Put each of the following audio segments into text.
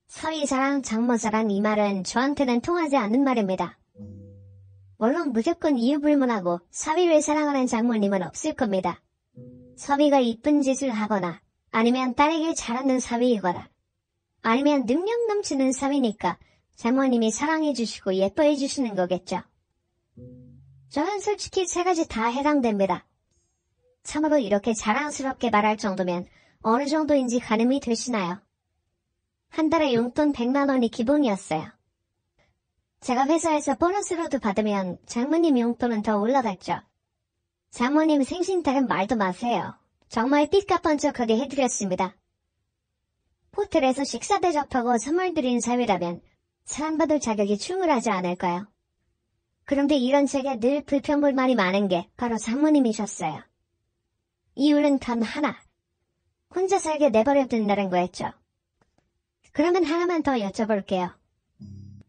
사위사랑 장모사랑 이 말은 저한테는 통하지 않는 말입니다. 물론 무조건 이유불문하고 사위를 사랑하는 장모님은 없을 겁니다. 사위가 이쁜 짓을 하거나 아니면 딸에게 잘하는 사위이거나 아니면 능력 넘치는 사위니까 장모님이 사랑해주시고 예뻐해주시는 거겠죠. 저는 솔직히 세 가지 다 해당됩니다. 참으로 이렇게 자랑스럽게 말할 정도면 어느 정도인지 가늠이 되시나요? 한 달에 용돈 100만 원이 기본이었어요. 제가 회사에서 보너스로도 받으면 장모님 용돈은 더 올라갔죠. 장모님 생신달은 말도 마세요. 정말 삐까뻔쩍하게 해드렸습니다. 호텔에서 식사 대접하고 선물 드린 사위라면 사랑받을 자격이 충분하지 않을까요? 그런데 이런 제게 늘 불평불만이 많은 게 바로 장모님이셨어요. 이유는 단 하나. 혼자 살게 내버려둔다는 거였죠. 그러면 하나만 더 여쭤볼게요.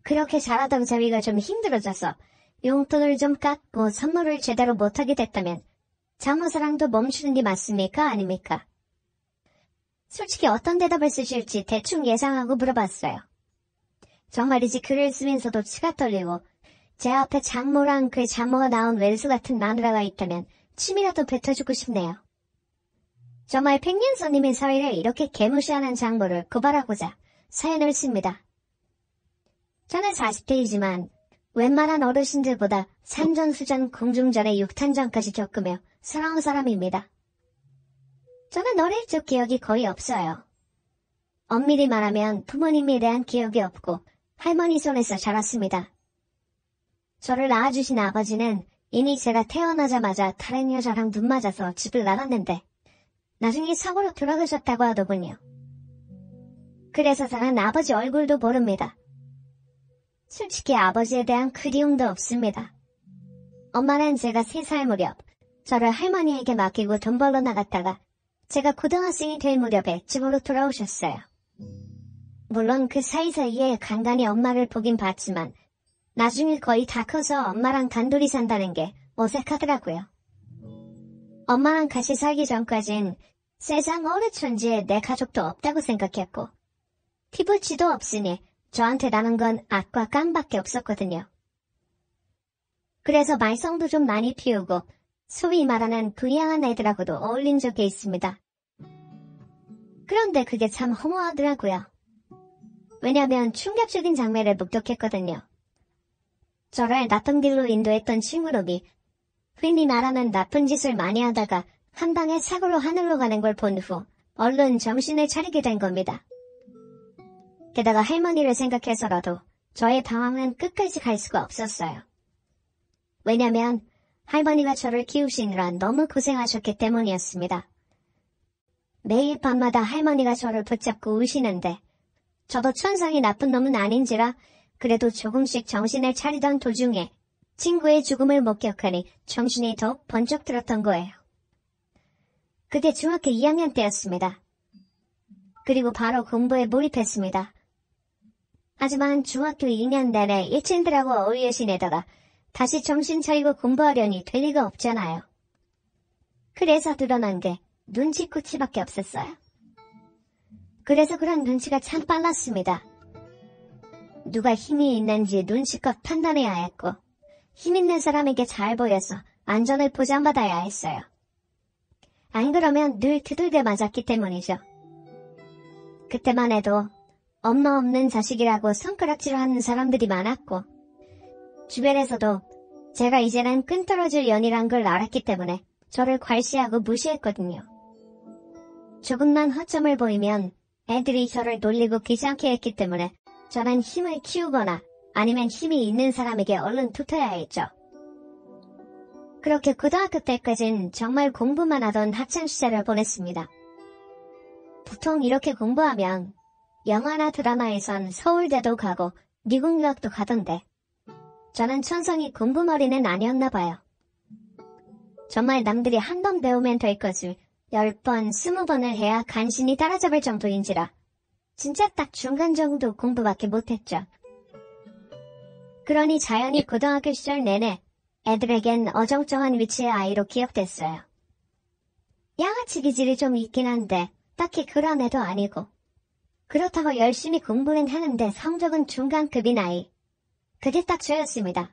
그렇게 잘하던 사위가 좀 힘들어져서 용돈을 좀 깎고 선물을 제대로 못하게 됐다면 장모사랑도 멈추는 게 맞습니까? 아닙니까? 솔직히 어떤 대답을 쓰실지 대충 예상하고 물어봤어요. 정말이지 글을 쓰면서도 치가 떨리고 제 앞에 장모랑 그 장모가 낳은 왼수 같은 마누라가 있다면 침이라도 뱉어주고 싶네요. 정말 백년선님의 사위를 이렇게 개무시하는 장모를 고발하고자 사연을 씁니다. 저는 40대이지만 웬만한 어르신들보다 산전수전 공중전에 육탄전까지 겪으며 살아온 사람입니다. 저는 어릴 적 기억이 거의 없어요. 엄밀히 말하면 부모님에 대한 기억이 없고 할머니 손에서 자랐습니다. 저를 낳아주신 아버지는 이미 제가 태어나자마자 다른 여자랑 눈 맞아서 집을 나갔는데 나중에 사고로 돌아가셨다고 하더군요. 그래서 저는 아버지 얼굴도 모릅니다. 솔직히 아버지에 대한 그리움도 없습니다. 엄마는 제가 3살 무렵 저를 할머니에게 맡기고 돈 벌러 나갔다가 제가 고등학생이 될 무렵에 집으로 돌아오셨어요. 물론 그 사이사이에 간간히 엄마를 보긴 봤지만 나중에 거의 다 커서 엄마랑 단둘이 산다는 게 어색하더라고요. 엄마랑 같이 살기 전까진 세상 어느 천지에 내 가족도 없다고 생각했고 피부치도 없으니 저한테 나는 건 악과 깡밖에 없었거든요. 그래서 말썽도 좀 많이 피우고 소위 말하는 불량한 애들하고도 어울린 적이 있습니다. 그런데 그게 참 허무하더라고요. 왜냐면 충격적인 장면을 목격했거든요. 저를 나쁜 길로 인도했던 친구놈이 흔히 말하는 나쁜 짓을 많이 하다가 한 방에 사고로 하늘로 가는 걸 본 후 얼른 정신을 차리게 된 겁니다. 게다가 할머니를 생각해서라도 저의 방황은 끝까지 갈 수가 없었어요. 왜냐면 할머니가 저를 키우시느라 너무 고생하셨기 때문이었습니다. 매일 밤마다 할머니가 저를 붙잡고 우시는데 저도 천성이 나쁜 놈은 아닌지라 그래도 조금씩 정신을 차리던 도중에 친구의 죽음을 목격하니 정신이 더욱 번쩍 들었던 거예요. 그게 중학교 2학년 때였습니다. 그리고 바로 공부에 몰입했습니다. 하지만 중학교 2년 내내 일진들하고 어울려 지내다가 다시 정신 차리고 공부하려니 될 리가 없잖아요. 그래서 드러난 게 눈치코치밖에 없었어요. 그래서 그런 눈치가 참 빨랐습니다. 누가 힘이 있는지 눈치껏 판단해야 했고 힘 있는 사람에게 잘 보여서 안전을 보장받아야 했어요. 안 그러면 늘 두들겨 맞았기 때문이죠. 그때만 해도 엄마 없는 자식이라고 손가락질하는 사람들이 많았고 주변에서도 제가 이제는 끈떨어질 연이란 걸 알았기 때문에 저를 괄시하고 무시했거든요. 조금만 허점을 보이면 애들이 저를 놀리고 귀찮게 했기 때문에 저는 힘을 키우거나 아니면 힘이 있는 사람에게 얼른 붙어야 했죠. 그렇게 고등학교 때까진 정말 공부만 하던 학창시절을 보냈습니다. 보통 이렇게 공부하면 영화나 드라마에선 서울대도 가고 미국 유학도 가던데 저는 천성이 공부머리는 아니었나 봐요. 정말 남들이 한 번 배우면 될 것을 10번, 20번을 해야 간신히 따라잡을 정도인지라 진짜 딱 중간 정도 공부밖에 못했죠. 그러니 자연히 고등학교 시절 내내 애들에겐 어정쩡한 위치의 아이로 기억됐어요. 양아치 기질이 좀 있긴 한데 딱히 그런 애도 아니고 그렇다고 열심히 공부는 하는데 성적은 중간급인 아이. 그게 딱 저였습니다.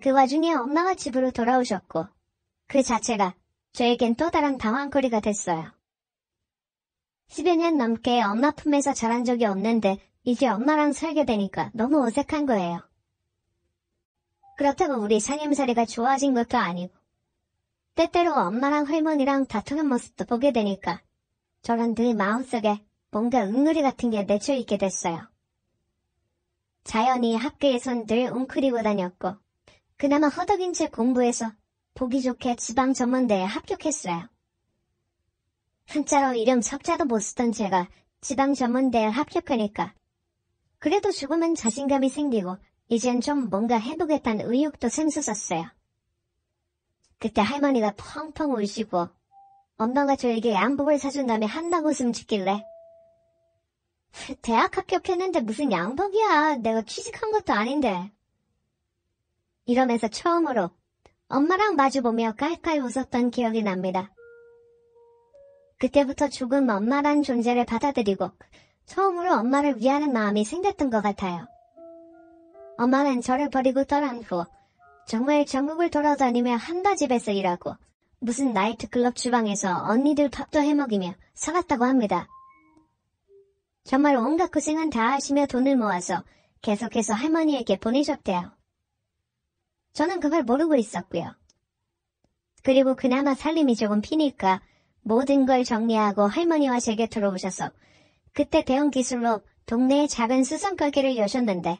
그 와중에 엄마가 집으로 돌아오셨고 그 자체가 저에겐 또 다른 방황거리가 됐어요. 10여 년 넘게 엄마 품에서 자란 적이 없는데 이제 엄마랑 살게 되니까 너무 어색한 거예요. 그렇다고 우리 살림살이가 좋아진 것도 아니고 때때로 엄마랑 할머니랑 다투는 모습도 보게 되니까 저런 늘 마음속에 뭔가 응어리 같은 게 맺혀있게 됐어요. 자연히 학교에선 늘 웅크리고 다녔고 그나마 허덕인 채 공부해서 보기 좋게 지방 전문대에 합격했어요. 한자로 이름 석자도 못 쓰던 제가 지방 전문대에 합격하니까 그래도 조금은 자신감이 생기고 이젠 좀 뭔가 해보겠다는 의욕도 샘솟았어요. 그때 할머니가 펑펑 울시고 엄마가 저에게 양복을 사준 다음에 한방 웃음 짓길래 대학 합격했는데 무슨 양복이야. 내가 취직한 것도 아닌데. 이러면서 처음으로 엄마랑 마주보며 깔깔 웃었던 기억이 납니다. 그때부터 조금 엄마란 존재를 받아들이고 처음으로 엄마를 위하는 마음이 생겼던 것 같아요. 엄마는 저를 버리고 떠난 후 정말 전국을 돌아다니며 한바집에서 일하고 무슨 나이트클럽 주방에서 언니들 밥도 해먹이며 살았다고 합니다. 정말 온갖 고생은 다 하시며 돈을 모아서 계속해서 할머니에게 보내셨대요. 저는 그걸 모르고 있었고요. 그리고 그나마 살림이 조금 피니까 모든 걸 정리하고 할머니와 제 곁으로 오셔서 그때 배운 기술로 동네에 작은 수선가게를 여셨는데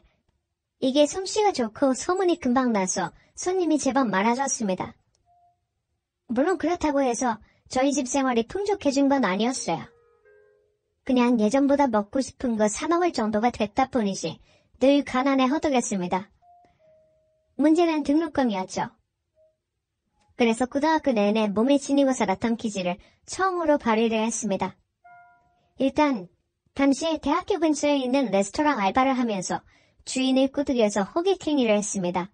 이게 솜씨가 좋고 소문이 금방 나서 손님이 제법 많아졌습니다. 물론 그렇다고 해서 저희 집 생활이 풍족해진 건 아니었어요. 그냥 예전보다 먹고 싶은 거 사 먹을 정도가 됐다 뿐이지 늘 가난에 허덕였습니다. 문제는 등록금이었죠. 그래서 고등학교 내내 몸에 지니고 살았던 기질을 처음으로 발휘를 했습니다. 일단 당시에 대학교 근처에 있는 레스토랑 알바를 하면서 주인을 꾸덕여서 호객행 일을 했습니다.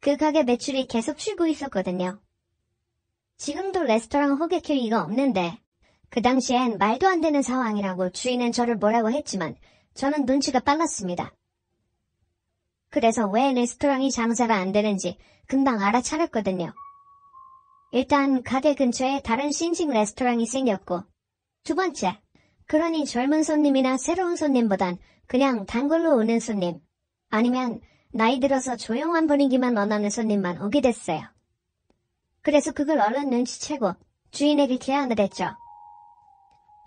그 가게 매출이 계속 줄고 있었거든요. 지금도 레스토랑 호객행위가 없는데 그 당시엔 말도 안 되는 상황이라고 주인은 저를 뭐라고 했지만 저는 눈치가 빨랐습니다. 그래서 왜 레스토랑이 장사가 안 되는지 금방 알아차렸거든요. 일단 가게 근처에 다른 신식 레스토랑이 생겼고 두 번째, 그러니 젊은 손님이나 새로운 손님보단 그냥 단골로 오는 손님 아니면 나이 들어서 조용한 분위기만 원하는 손님만 오게 됐어요. 그래서 그걸 얼른 눈치채고 주인에게 제안을 했죠.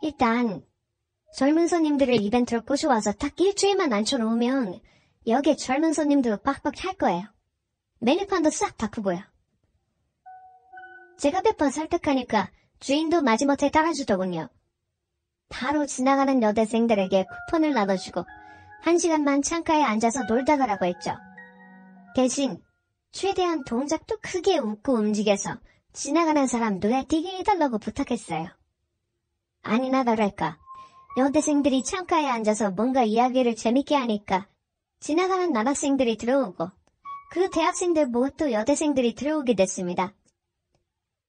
일단 젊은 손님들을 이벤트로 꼬셔와서 딱 일주일만 앉혀놓으면 여기에 젊은 손님들로 빡빡 찰 거예요. 메뉴판도 싹 바꾸고요. 제가 몇 번 설득하니까 주인도 마지못해 따라주더군요. 바로 지나가는 여대생들에게 쿠폰을 나눠주고 1시간만 창가에 앉아서 놀다 가라고 했죠. 대신 최대한 동작도 크게 웃고 움직여서 지나가는 사람 눈에 띄게 해달라고 부탁했어요. 아니나 다를까 여대생들이 창가에 앉아서 뭔가 이야기를 재밌게 하니까 지나가는 남학생들이 들어오고 그 대학생들 모두 여대생들이 들어오게 됐습니다.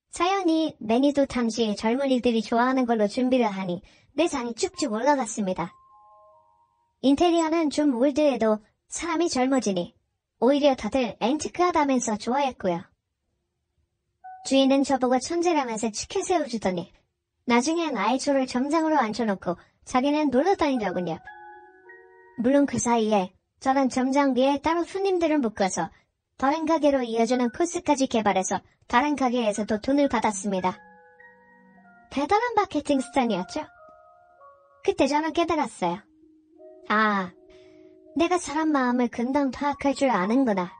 사연히 메뉴도 당시 젊은이들이 좋아하는 걸로 준비를 하니 매상이 쭉쭉 올라갔습니다. 인테리어는 좀 올드해도 사람이 젊어지니 오히려 다들 앤티크하다면서 좋아했고요. 주인은 저보고 천재라면서 치켜 세워주더니 나중엔 아이 저를 점장으로 앉혀놓고 자기는 놀러다니더군요. 물론 그 사이에 저는 점장비에 따로 손님들을 묶어서 다른 가게로 이어지는 코스까지 개발해서 다른 가게에서도 돈을 받았습니다. 대단한 마케팅 수단이었죠. 그때 저는 깨달았어요. 아, 내가 사람 마음을 금방 파악할 줄 아는구나.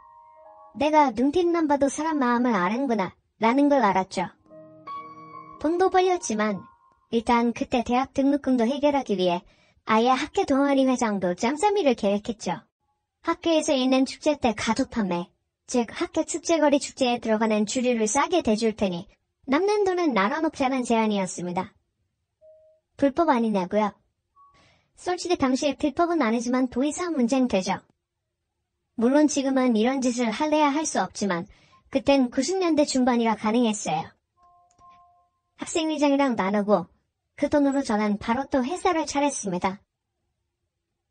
내가 눈빛만 봐도 사람 마음을 아는구나 라는 걸 알았죠. 돈도 벌렸지만 일단 그때 대학 등록금도 해결하기 위해 아예 학교 동아리 회장도 짬짬이를 계획했죠. 학교에서 있는 축제 때 가도 판매, 즉 학교 축제거리 축제에 들어가는 주류를 싸게 대줄 테니 남는 돈은 나눠먹자는 제안이었습니다. 불법 아니냐고요? 솔직히 당시에 불법은 아니지만 도의상 문제는 되죠. 물론 지금은 이런 짓을 할래야 할 수 없지만 그땐 90년대 중반이라 가능했어요. 학생회장이랑 나누고 그 돈으로 저는 바로 또 회사를 차렸습니다.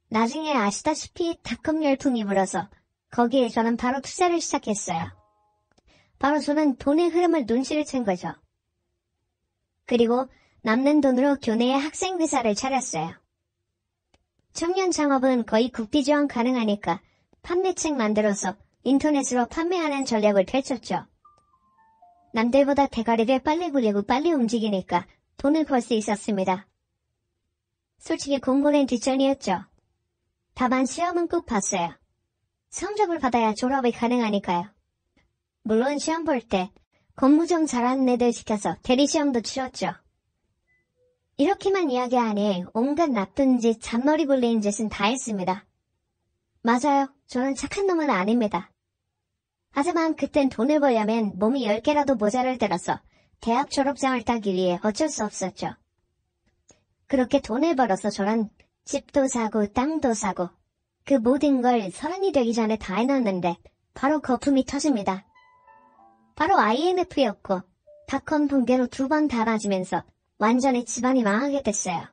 나중에 아시다시피 닷컴 열풍이 불어서 거기에 저는 바로 투자를 시작했어요. 바로 저는 돈의 흐름을 눈치를 챈 거죠. 그리고 남는 돈으로 교내에 학생회사를 차렸어요. 청년 창업은 거의 국비 지원 가능하니까 판매책 만들어서 인터넷으로 판매하는 전략을 펼쳤죠. 남들보다 대가리를 빨리 굴리고 빨리 움직이니까 돈을 벌 수 있었습니다. 솔직히 공부는 뒷전이었죠. 다만 시험은 꼭 봤어요. 성적을 받아야 졸업이 가능하니까요. 물론 시험 볼 때 공부 좀 잘하는 애들 시켜서 대리시험도 치렀죠. 이렇게만 이야기 하니 온갖 나쁜 짓, 잔머리 굴리는 짓은 다 했습니다. 맞아요. 저는 착한 놈은 아닙니다. 하지만 그땐 돈을 벌려면 몸이 10개라도 모자를 들어서 대학 졸업장을 따기 위해 어쩔 수 없었죠. 그렇게 돈을 벌어서 저는 집도 사고 땅도 사고 그 모든 걸 30이 되기 전에 다 해놨는데 바로 거품이 터집니다. 바로 IMF였고 닷컴 붕괴로 2번 다 맞으면서 완전히 집안이 망하게 됐어요.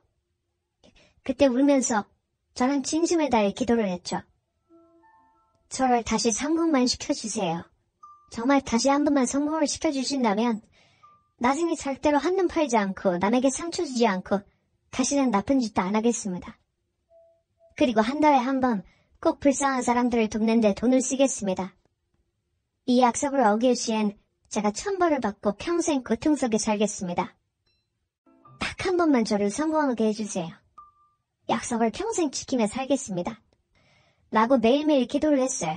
그때 울면서 저는 진심을 다해 기도를 했죠. 저를 다시 성공만 시켜주세요. 정말 다시 한 번만 성공을 시켜주신다면 나중에 절대로 한눈 팔지 않고 남에게 상처 주지 않고 다시는 나쁜 짓도 안 하겠습니다. 그리고 한 달에 한 번 꼭 불쌍한 사람들을 돕는 데 돈을 쓰겠습니다. 이 약속을 어길 시엔 제가 천벌을 받고 평생 고통 속에 살겠습니다. 딱 한 번만 저를 성공하게 해주세요. 약속을 평생 지키며 살겠습니다. 라고 매일매일 기도를 했어요.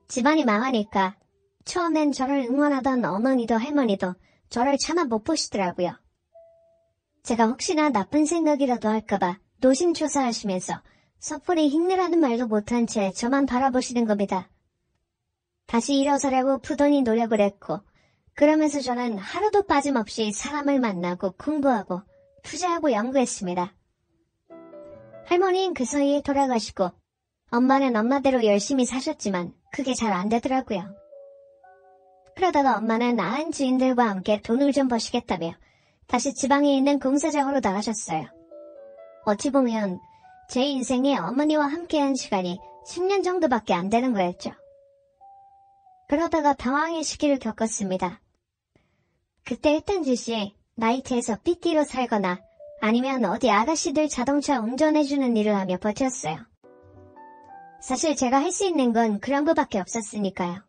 집안이 망하니까 처음엔 저를 응원하던 어머니도 할머니도 저를 차마 못 보시더라고요. 제가 혹시나 나쁜 생각이라도 할까봐 노심초사하시면서 섣불리 힘내라는 말도 못한 채 저만 바라보시는 겁니다. 다시 일어서려고 부단히 노력을 했고 그러면서 저는 하루도 빠짐없이 사람을 만나고 공부하고 투자하고 연구했습니다. 할머니는 그 사이에 돌아가시고 엄마는 엄마대로 열심히 사셨지만 그게 잘 안 되더라고요. 그러다가 엄마는 아는 지인들과 함께 돈을 좀 버시겠다며 다시 지방에 있는 공사장으로 나가셨어요. 어찌 보면 제 인생에 어머니와 함께한 시간이 10년 정도밖에 안 되는 거였죠. 그러다가 당황의 시기를 겪었습니다. 그때 했던 짓이 나이트에서 삐띠로 살거나 아니면 어디 아가씨들 자동차 운전해주는 일을 하며 버텼어요. 사실 제가 할 수 있는 건 그런 거밖에 없었으니까요.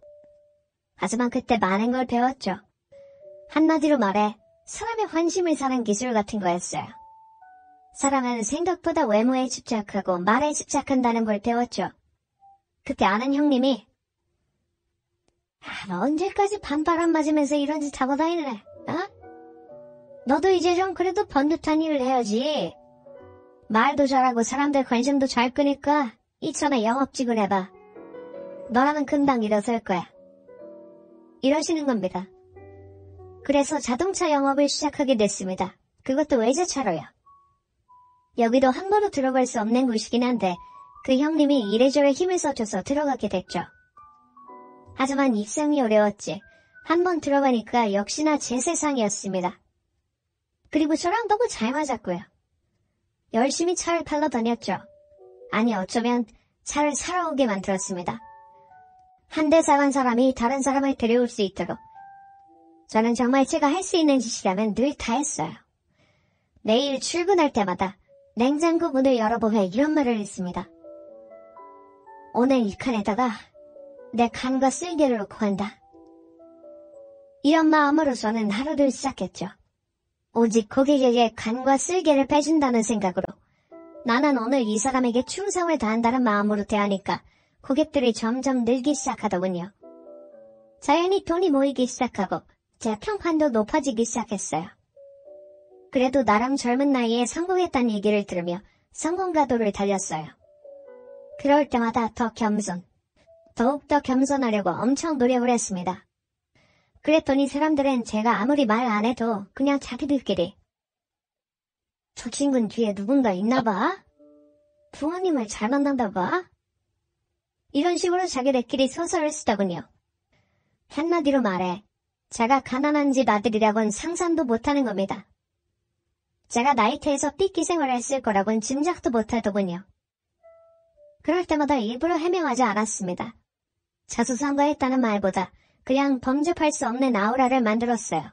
하지만 그때 많은 걸 배웠죠. 한마디로 말해 사람의 환심을 사는 기술 같은 거였어요. 사람은 생각보다 외모에 집착하고 말에 집착한다는 걸 배웠죠. 그때 아는 형님이 너 언제까지 반바람 맞으면서 이런 짓 하고 다니래? 어? 너도 이제 좀 그래도 번듯한 일을 해야지. 말도 잘하고 사람들 관심도 잘 끄니까 이참에 영업직을 해봐. 너라면 금방 일어설 거야. 이러시는 겁니다. 그래서 자동차 영업을 시작하게 됐습니다. 그것도 외제차로요. 여기도 함부로 들어갈 수 없는 곳이긴 한데 그 형님이 이래저래 힘을 써줘서 들어가게 됐죠. 하지만 입성이 어려웠지 한번 들어가니까 역시나 제 세상이었습니다. 그리고 저랑 너무 잘 맞았고요. 열심히 차를 팔러 다녔죠. 아니 어쩌면 차를 사러 오게 만들었습니다. 한 대 사간 사람이 다른 사람을 데려올 수 있도록 저는 정말 제가 할 수 있는 짓이라면 늘 다 했어요. 매일 출근할 때마다 냉장고 문을 열어보며 이런 말을 했습니다. 오늘 이 칸에다가 내 간과 쓸개를 놓고 간다. 이런 마음으로 저는 하루를 시작했죠. 오직 고객에게 간과 쓸개를 빼준다는 생각으로 나는 오늘 이 사람에게 충성을 다한다는 마음으로 대하니까 고객들이 점점 늘기 시작하더군요. 자연히 돈이 모이기 시작하고 제 평판도 높아지기 시작했어요. 그래도 나름 젊은 나이에 성공했다는 얘기를 들으며 성공가도를 달렸어요. 그럴 때마다 더욱더 겸손하려고 엄청 노력을 했습니다. 그랬더니 사람들은 제가 아무리 말 안 해도 그냥 자기들끼리 저 친구는 뒤에 누군가 있나 봐? 부모님을 잘 만난다 봐? 이런 식으로 자기들끼리 소설을 쓰더군요. 한마디로 말해 제가 가난한 집 아들이라고는 상상도 못하는 겁니다. 제가 나이트에서 삐끼 생활을 했을 거라고는 짐작도 못하더군요. 그럴 때마다 일부러 해명하지 않았습니다. 자수성가했다는 말보다 그냥 범접할 수 없는 아우라를 만들었어요.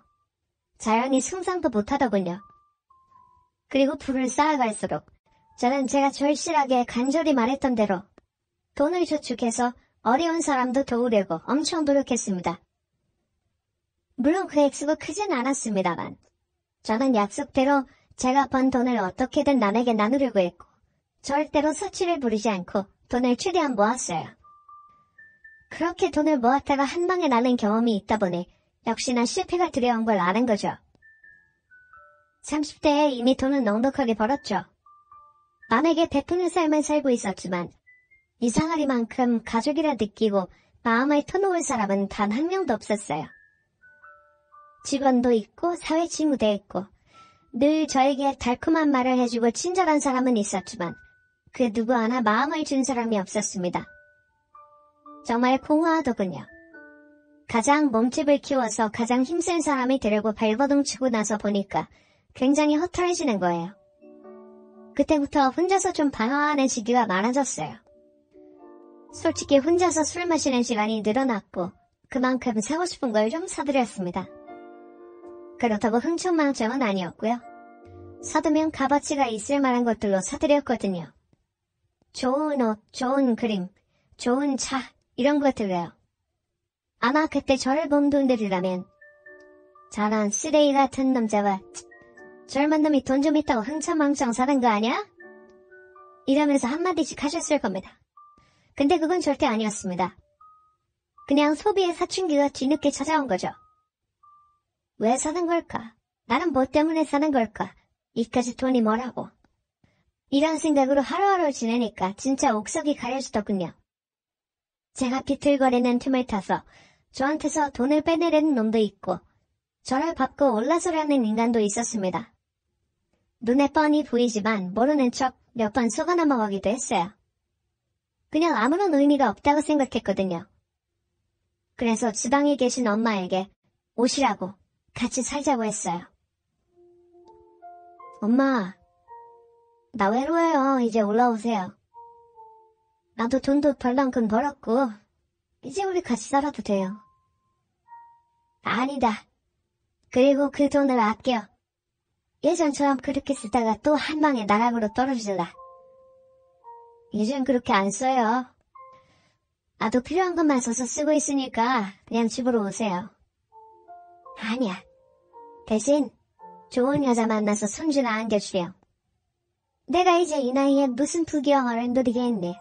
자연히 상상도 못하더군요. 그리고 불을 쌓아갈수록 저는 제가 절실하게 간절히 말했던 대로 돈을 저축해서 어려운 사람도 도우려고 엄청 노력했습니다. 물론 그 액수가 크진 않았습니다만 저는 약속대로 제가 번 돈을 어떻게든 남에게 나누려고 했고 절대로 사치를 부리지 않고 돈을 최대한 모았어요. 그렇게 돈을 모았다가 한 방에 나는 경험이 있다 보니 역시나 실패가 두려운 걸 아는 거죠. 30대에 이미 돈은 넉넉하게 벌었죠. 남에게 베푸는 삶을 살고 있었지만 이상하리만큼 가족이라 느끼고 마음을 터놓을 사람은 단 한 명도 없었어요. 직원도 있고 사회 친구도 있고 늘 저에게 달콤한 말을 해주고 친절한 사람은 있었지만 그 누구 하나 마음을 준 사람이 없었습니다. 정말 공허하더군요. 가장 몸집을 키워서 가장 힘센 사람이 되려고 발버둥 치고 나서 보니까 굉장히 허탈해지는 거예요. 그때부터 혼자서 좀 방황하는 시기가 많아졌어요. 솔직히 혼자서 술 마시는 시간이 늘어났고 그만큼 사고 싶은 걸 좀 사들였습니다. 그렇다고 흥청망청은 아니었고요. 사두면 값어치가 있을 만한 것들로 사들였거든요. 좋은 옷, 좋은 그림, 좋은 차 이런 것들로요. 아마 그때 저를 본 분들이라면 저런 쓰레기 같은 남자와 젊은 놈이 돈 좀 있다고 흥청망청 사는 거 아니야? 이러면서 한마디씩 하셨을 겁니다. 근데 그건 절대 아니었습니다. 그냥 소비의 사춘기가 뒤늦게 찾아온 거죠. 왜 사는 걸까? 나는 뭐 때문에 사는 걸까? 이까지 돈이 뭐라고? 이런 생각으로 하루하루 지내니까 진짜 옥석이 가려지더군요. 제가 비틀거리는 틈을 타서 저한테서 돈을 빼내려는 놈도 있고 저를 밟고 올라서려는 인간도 있었습니다. 눈에 뻔히 보이지만 모르는 척 몇 번 속아 넘어가기도 했어요. 그냥 아무런 의미가 없다고 생각했거든요. 그래서 지방에 계신 엄마에게 오시라고 같이 살자고 했어요. 엄마, 나 외로워요. 이제 올라오세요. 나도 돈도 벌만큼 벌었고 이제 우리 같이 살아도 돼요. 아니다. 그리고 그 돈을 아껴. 예전처럼 그렇게 쓰다가 또 한 방에 나락으로 떨어지라. 이젠 그렇게 안 써요. 나도 필요한 것만 써서 쓰고 있으니까 그냥 집으로 오세요. 아니야. 대신 좋은 여자 만나서 손주나 안겨주렴. 내가 이제 이 나이에 무슨 부귀영화를 누리겠니?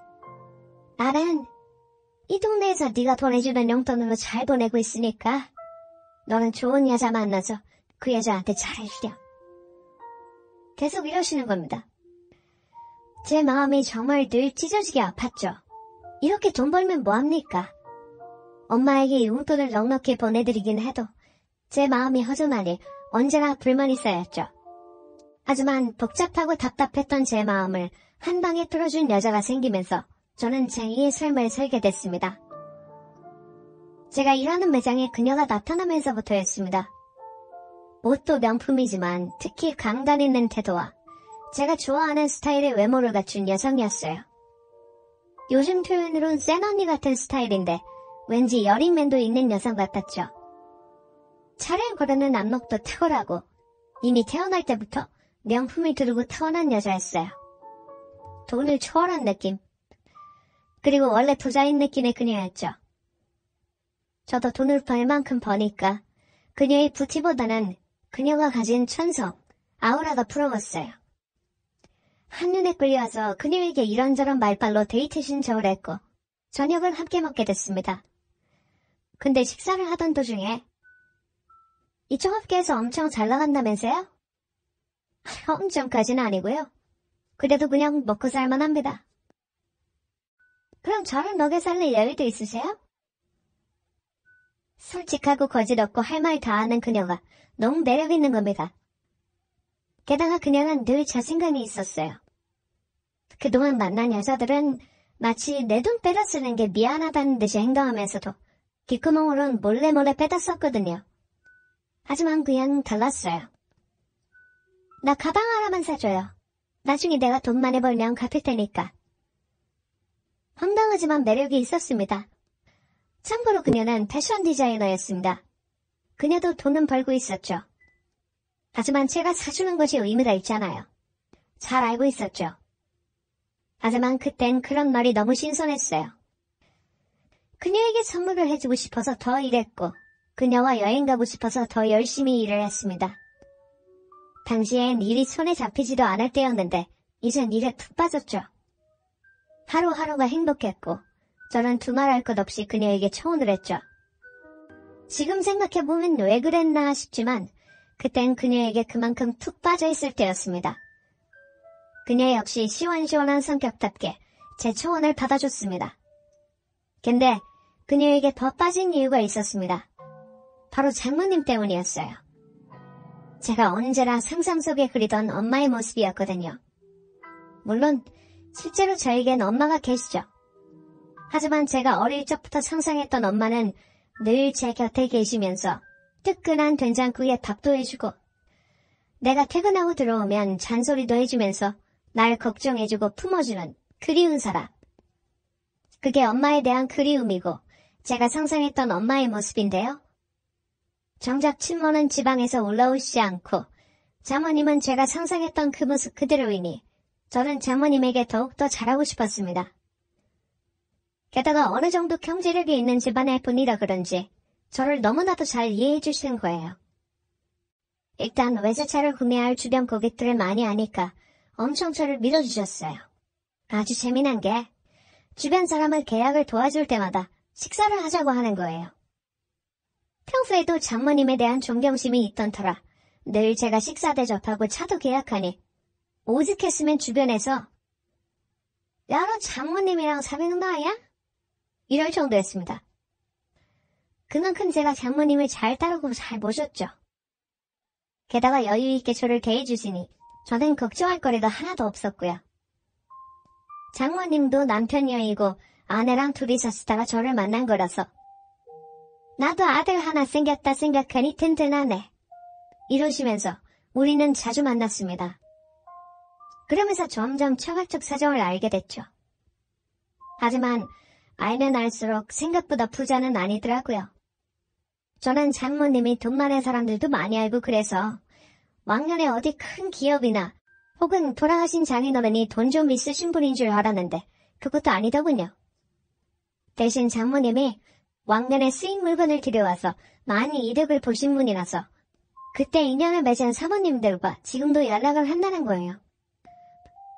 나는 이 동네에서 네가 보내주는 용돈으로 잘 보내고 있으니까 너는 좋은 여자 만나서 그 여자한테 잘해주렴. 계속 이러시는 겁니다. 제 마음이 정말 늘 찢어지게 아팠죠. 이렇게 돈 벌면 뭐합니까? 엄마에게 용돈을 넉넉히 보내드리긴 해도 제 마음이 허전하니 언제나 불만이 쌓였죠. 하지만 복잡하고 답답했던 제 마음을 한 방에 뚫어준 여자가 생기면서 저는 제2의 삶을 살게 됐습니다. 제가 일하는 매장에 그녀가 나타나면서부터였습니다. 옷도 명품이지만 특히 강단 있는 태도와 제가 좋아하는 스타일의 외모를 갖춘 여성이었어요. 요즘 표현으론 센 언니 같은 스타일인데 왠지 여링맨도 있는 여성 같았죠. 차를 고르는 안목도 탁월하고 이미 태어날 때부터 명품을 두르고 태어난 여자였어요. 돈을 초월한 느낌. 그리고 원래 부자인 느낌의 그녀였죠. 저도 돈을 벌 만큼 버니까 그녀의 부티보다는 그녀가 가진 천성, 아우라가 부러웠어요. 한눈에 끌려와서 그녀에게 이런저런 말발로 데이트 신청을 했고 저녁을 함께 먹게 됐습니다. 근데 식사를 하던 도중에 이쪽 업계에서 엄청 잘 나간다면서요? 엄청까지는 아니고요. 그래도 그냥 먹고 살만합니다. 그럼 저를 먹여 살릴 여유도 있으세요? 솔직하고 거짓 없고 할 말 다 하는 그녀가 너무 매력 있는 겁니다. 게다가 그녀는 늘 자신감이 있었어요. 그동안 만난 여자들은 마치 내 돈 빼다 쓰는 게 미안하다는 듯이 행동하면서도 귓구멍으론 몰래 빼다 썼거든요. 하지만 그냥 달랐어요. 나 가방 하나만 사줘요. 나중에 내가 돈 많이 벌면 갚을 테니까. 황당하지만 매력이 있었습니다. 참고로 그녀는 패션 디자이너였습니다. 그녀도 돈은 벌고 있었죠. 하지만 제가 사주는 것이 의미가 있잖아요. 잘 알고 있었죠. 하지만 그땐 그런 말이 너무 신선했어요. 그녀에게 선물을 해주고 싶어서 더 일했고 그녀와 여행 가고 싶어서 더 열심히 일을 했습니다. 당시엔 일이 손에 잡히지도 않을 때였는데 이젠 일에 푹 빠졌죠. 하루하루가 행복했고 저는 두말할 것 없이 그녀에게 초혼을 했죠. 지금 생각해보면 왜 그랬나 싶지만 그땐 그녀에게 그만큼 툭 빠져있을 때였습니다. 그녀 역시 시원시원한 성격답게 제 초혼을 받아줬습니다. 근데 그녀에게 더 빠진 이유가 있었습니다. 바로 장모님 때문이었어요. 제가 언제나 상상 속에 그리던 엄마의 모습이었거든요. 물론 실제로 저에겐 엄마가 계시죠. 하지만 제가 어릴 적부터 상상했던 엄마는 늘 제 곁에 계시면서 뜨끈한 된장국에 밥도 해주고 내가 퇴근하고 들어오면 잔소리도 해주면서 날 걱정해주고 품어주는 그리운 사람. 그게 엄마에 대한 그리움이고 제가 상상했던 엄마의 모습인데요. 정작 친모는 지방에서 올라오시지 않고 장모님은 제가 상상했던 그 모습 그대로이니 저는 장모님에게 더욱더 잘하고 싶었습니다. 게다가 어느 정도 경제력이 있는 집안일 뿐이라 그런지 저를 너무나도 잘 이해해 주시는 거예요. 일단 외제차를 구매할 주변 고객들을 많이 아니까 엄청 저를 밀어주셨어요. 아주 재미난 게 주변 사람을 계약을 도와줄 때마다 식사를 하자고 하는 거예요. 평소에도 장모님에 대한 존경심이 있던 터라 늘 제가 식사 대접하고 차도 계약하니 오죽했으면 주변에서 야, 너 장모님이랑 사귀는 거 아니야? 이럴 정도였습니다. 그만큼 제가 장모님을 잘 따르고 잘 모셨죠. 게다가 여유있게 저를 대해주시니 저는 걱정할 거리가 하나도 없었고요. 장모님도 남편이이고 아내랑 둘이서 쓰다가 저를 만난 거라서 나도 아들 하나 생겼다 생각하니 든든하네. 이러시면서 우리는 자주 만났습니다. 그러면서 점점 처가적 사정을 알게 됐죠. 하지만 알면 알수록 생각보다 부자는 아니더라고요. 저는 장모님이 돈 많은 사람들도 많이 알고 그래서 왕년에 어디 큰 기업이나 혹은 돌아가신 장인어른이 돈 좀 있으신 분인 줄 알았는데 그것도 아니더군요. 대신 장모님이 왕년에 수입 물건을 들여와서 많이 이득을 보신 분이라서 그때 인연을 맺은 사모님들과 지금도 연락을 한다는 거예요.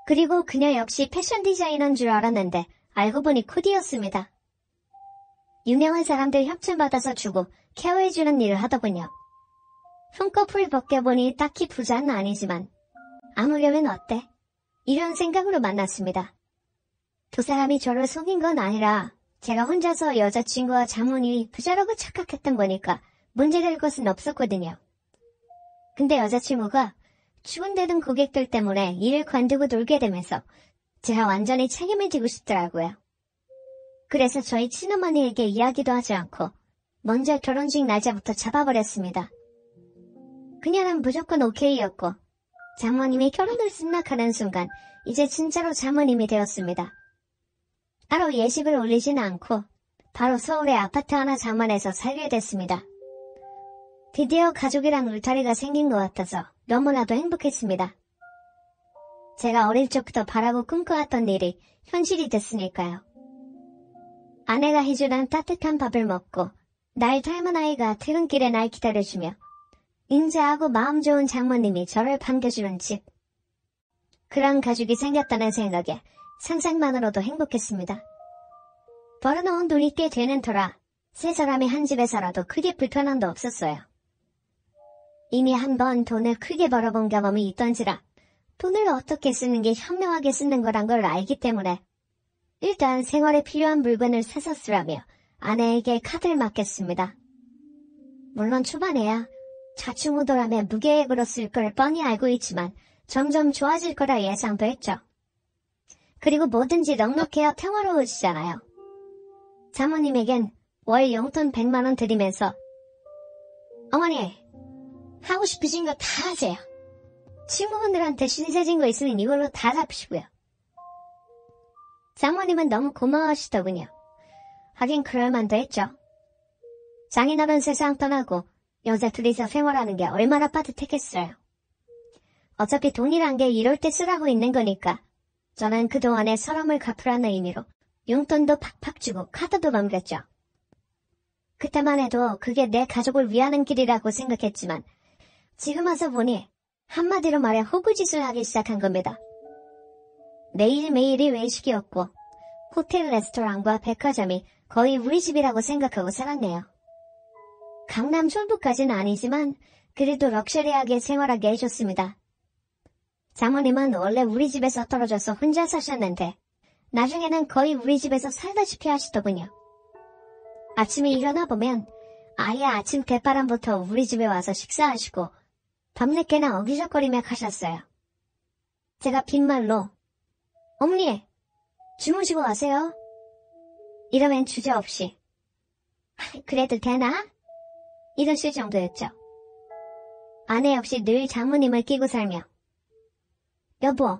그리고 그녀 역시 패션 디자이너인 줄 알았는데 알고 보니 코디였습니다. 유명한 사람들 협찬받아서 주고 케어해주는 일을 하더군요. 손꼽을 벗겨보니 딱히 부자는 아니지만 아무려면 어때? 이런 생각으로 만났습니다. 두 사람이 저를 속인 건 아니라 제가 혼자서 여자친구와 장모님이 부자라고 착각했던 거니까 문제될 것은 없었거든요. 근데 여자친구가 추근대는 고객들 때문에 일을 관두고 놀게 되면서 제가 완전히 책임을 지고 싶더라고요. 그래서 저희 친어머니에게 이야기도 하지 않고 먼저 결혼식 날짜부터 잡아버렸습니다. 그녀는 무조건 오케이였고 장모님이 결혼을 승낙하는 순간 이제 진짜로 장모님이 되었습니다. 따로 예식을 올리진 않고 바로 서울에 아파트 하나 장만해서 살게 됐습니다. 드디어 가족이랑 울타리가 생긴 것 같아서 너무나도 행복했습니다. 제가 어릴 적부터 바라고 꿈꿔왔던 일이 현실이 됐으니까요. 아내가 해주는 따뜻한 밥을 먹고 날 닮은 아이가 퇴근길에 날 기다려주며 인자하고 마음 좋은 장모님이 저를 반겨주는 집. 그런 가족이 생겼다는 생각에 상상만으로도 행복했습니다. 벌어놓은 돈이 꽤 되는 터라 세 사람이 한 집에 살아도 크게 불편함도 없었어요. 이미 한번 돈을 크게 벌어본 경험이 있던지라 돈을 어떻게 쓰는 게 현명하게 쓰는 거란 걸 알기 때문에 일단 생활에 필요한 물건을 사서 쓰라며 아내에게 카드를 맡겼습니다. 물론 초반에야 좌충우돌하며 무계획으로 쓸 걸 뻔히 알고 있지만 점점 좋아질 거라 예상도 했죠. 그리고 뭐든지 넉넉해야 평화로워지잖아요. 장모님에겐 월 용돈 100만 원 드리면서 어머니, 하고 싶으신 거 다 하세요. 친구분들한테 신세진 거 있으면 이걸로 다 잡으시고요. 장모님은 너무 고마워하시더군요. 하긴 그럴만도 했죠. 장인어른 세상 떠나고 여자 둘이서 생활하는 게 얼마나 빠듯했겠어요. 어차피 돈이란 게 이럴 때 쓰라고 있는 거니까 저는 그동안에 서름을 갚으라는 의미로 용돈도 팍팍 주고 카드도 넘겼죠. 그때만 해도 그게 내 가족을 위하는 길이라고 생각했지만 지금 와서 보니 한마디로 말해 호구짓을 하기 시작한 겁니다. 매일매일이 외식이었고 호텔 레스토랑과 백화점이 거의 우리 집이라고 생각하고 살았네요. 강남 솔부까지는 아니지만 그래도 럭셔리하게 생활하게 해줬습니다. 장모님은 원래 우리 집에서 떨어져서 혼자 사셨는데 나중에는 거의 우리 집에서 살다시피 하시더군요. 아침에 일어나 보면 아예 아침 대바람부터 우리 집에 와서 식사하시고 밤늦게나 어기적거리며 가셨어요. 제가 빈말로 어머니 주무시고 가세요. 이러면 주저없이 그래도 되나? 이러실 정도였죠. 아내 역시 늘 장모님을 끼고 살며 여보,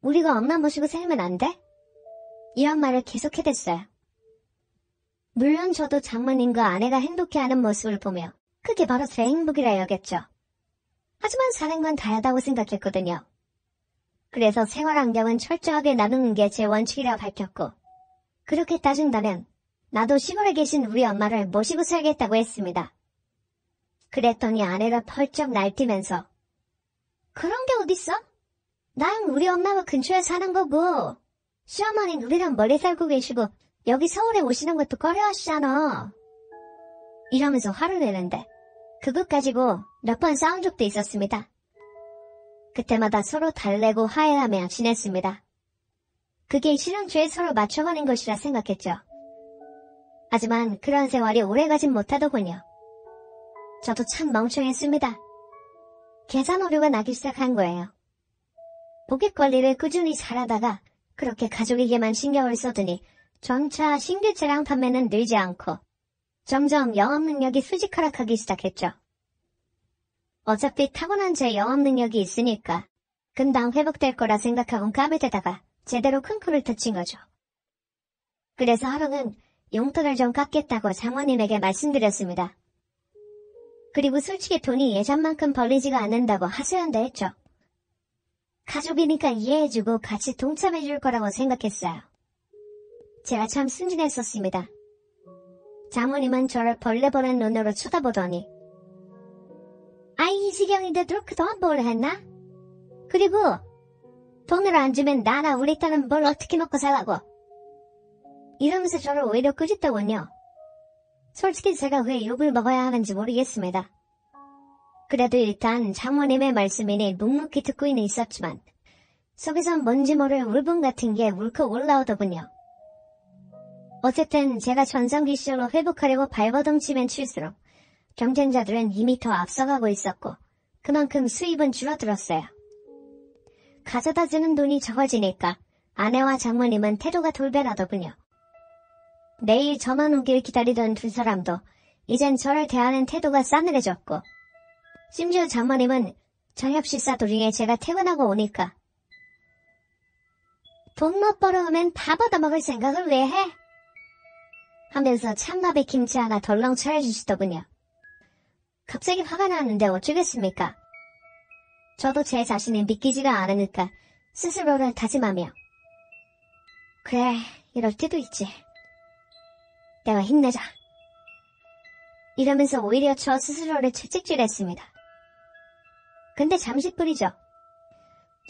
우리가 엄마 모시고 살면 안 돼? 이런 말을 계속 해댔어요. 물론 저도 장모님과 아내가 행복해하는 모습을 보며 그게 바로 제 행복이라 여겼죠. 하지만 사는 건 다르다고 생각했거든요. 그래서 생활 환경은 철저하게 나누는 게 제 원칙이라 밝혔고 그렇게 따진다면 나도 시골에 계신 우리 엄마를 모시고 살겠다고 했습니다. 그랬더니 아내가 펄쩍 날뛰면서 그런 게 어딨어? 난 우리 엄마가 근처에 사는 거고 시어머니는 우리랑 멀리 살고 계시고 여기 서울에 오시는 것도 꺼려하시잖아. 이러면서 화를 내는데 그것 가지고 몇 번 싸운 적도 있었습니다. 그때마다 서로 달래고 화해하며 지냈습니다. 그게 신혼초에 서로 맞춰가는 것이라 생각했죠. 하지만 그런 생활이 오래가진 못하더군요. 저도 참 멍청했습니다. 계산 오류가 나기 시작한 거예요. 고객 관리를 꾸준히 잘하다가 그렇게 가족에게만 신경을 써두니 점차 신규차량 판매는 늘지 않고 점점 영업 능력이 수직하락하기 시작했죠. 어차피 타고난 제 영업 능력이 있으니까 금방 회복될 거라 생각하곤 까불대다가 제대로 큰 코를 터친 거죠. 그래서 하루는 용돈을 좀 깎겠다고 장모님에게 말씀드렸습니다. 그리고 솔직히 돈이 예전만큼 벌리지가 않는다고 하소연도 했죠. 가족이니까 이해해주고 같이 동참해줄 거라고 생각했어요. 제가 참 순진했었습니다. 장모님은 저를 벌레 보는 눈으로 쳐다보더니 아이 이 지경인데도 그동안 뭘 했나? 그리고 돈을 안 주면 나나 우리 딸은 뭘 어떻게 먹고 살라고? 이러면서 저를 오히려 꾸짖더군요. 솔직히 제가 왜 욕을 먹어야 하는지 모르겠습니다. 그래도 일단 장모님의 말씀이니 묵묵히 듣고는 있었지만 속에선 뭔지 모를 울분 같은 게 울컥 올라오더군요. 어쨌든 제가 전성기 시절로 회복하려고 발버둥 치면 칠수록 경쟁자들은 이미 더 앞서가고 있었고 그만큼 수입은 줄어들었어요. 가져다 주는 돈이 적어지니까 아내와 장모님은 태도가 돌변하더군요. 내일 저만 오길 기다리던 두 사람도 이젠 저를 대하는 태도가 싸늘해졌고 심지어 장모님은 저녁 식사 도중에 제가 퇴근하고 오니까 돈 못 벌어오면 밥 얻어먹을 생각을 왜 해? 하면서 찬밥에 김치 하나 덜렁 차려주시더군요. 갑자기 화가 나는데 어쩌겠습니까? 저도 제 자신이 믿기지가 않으니까 스스로를 다짐하며 그래, 이럴 때도 있지. 내가 힘내자. 이러면서 오히려 저 스스로를 채찍질했습니다. 근데 잠시뿐이죠.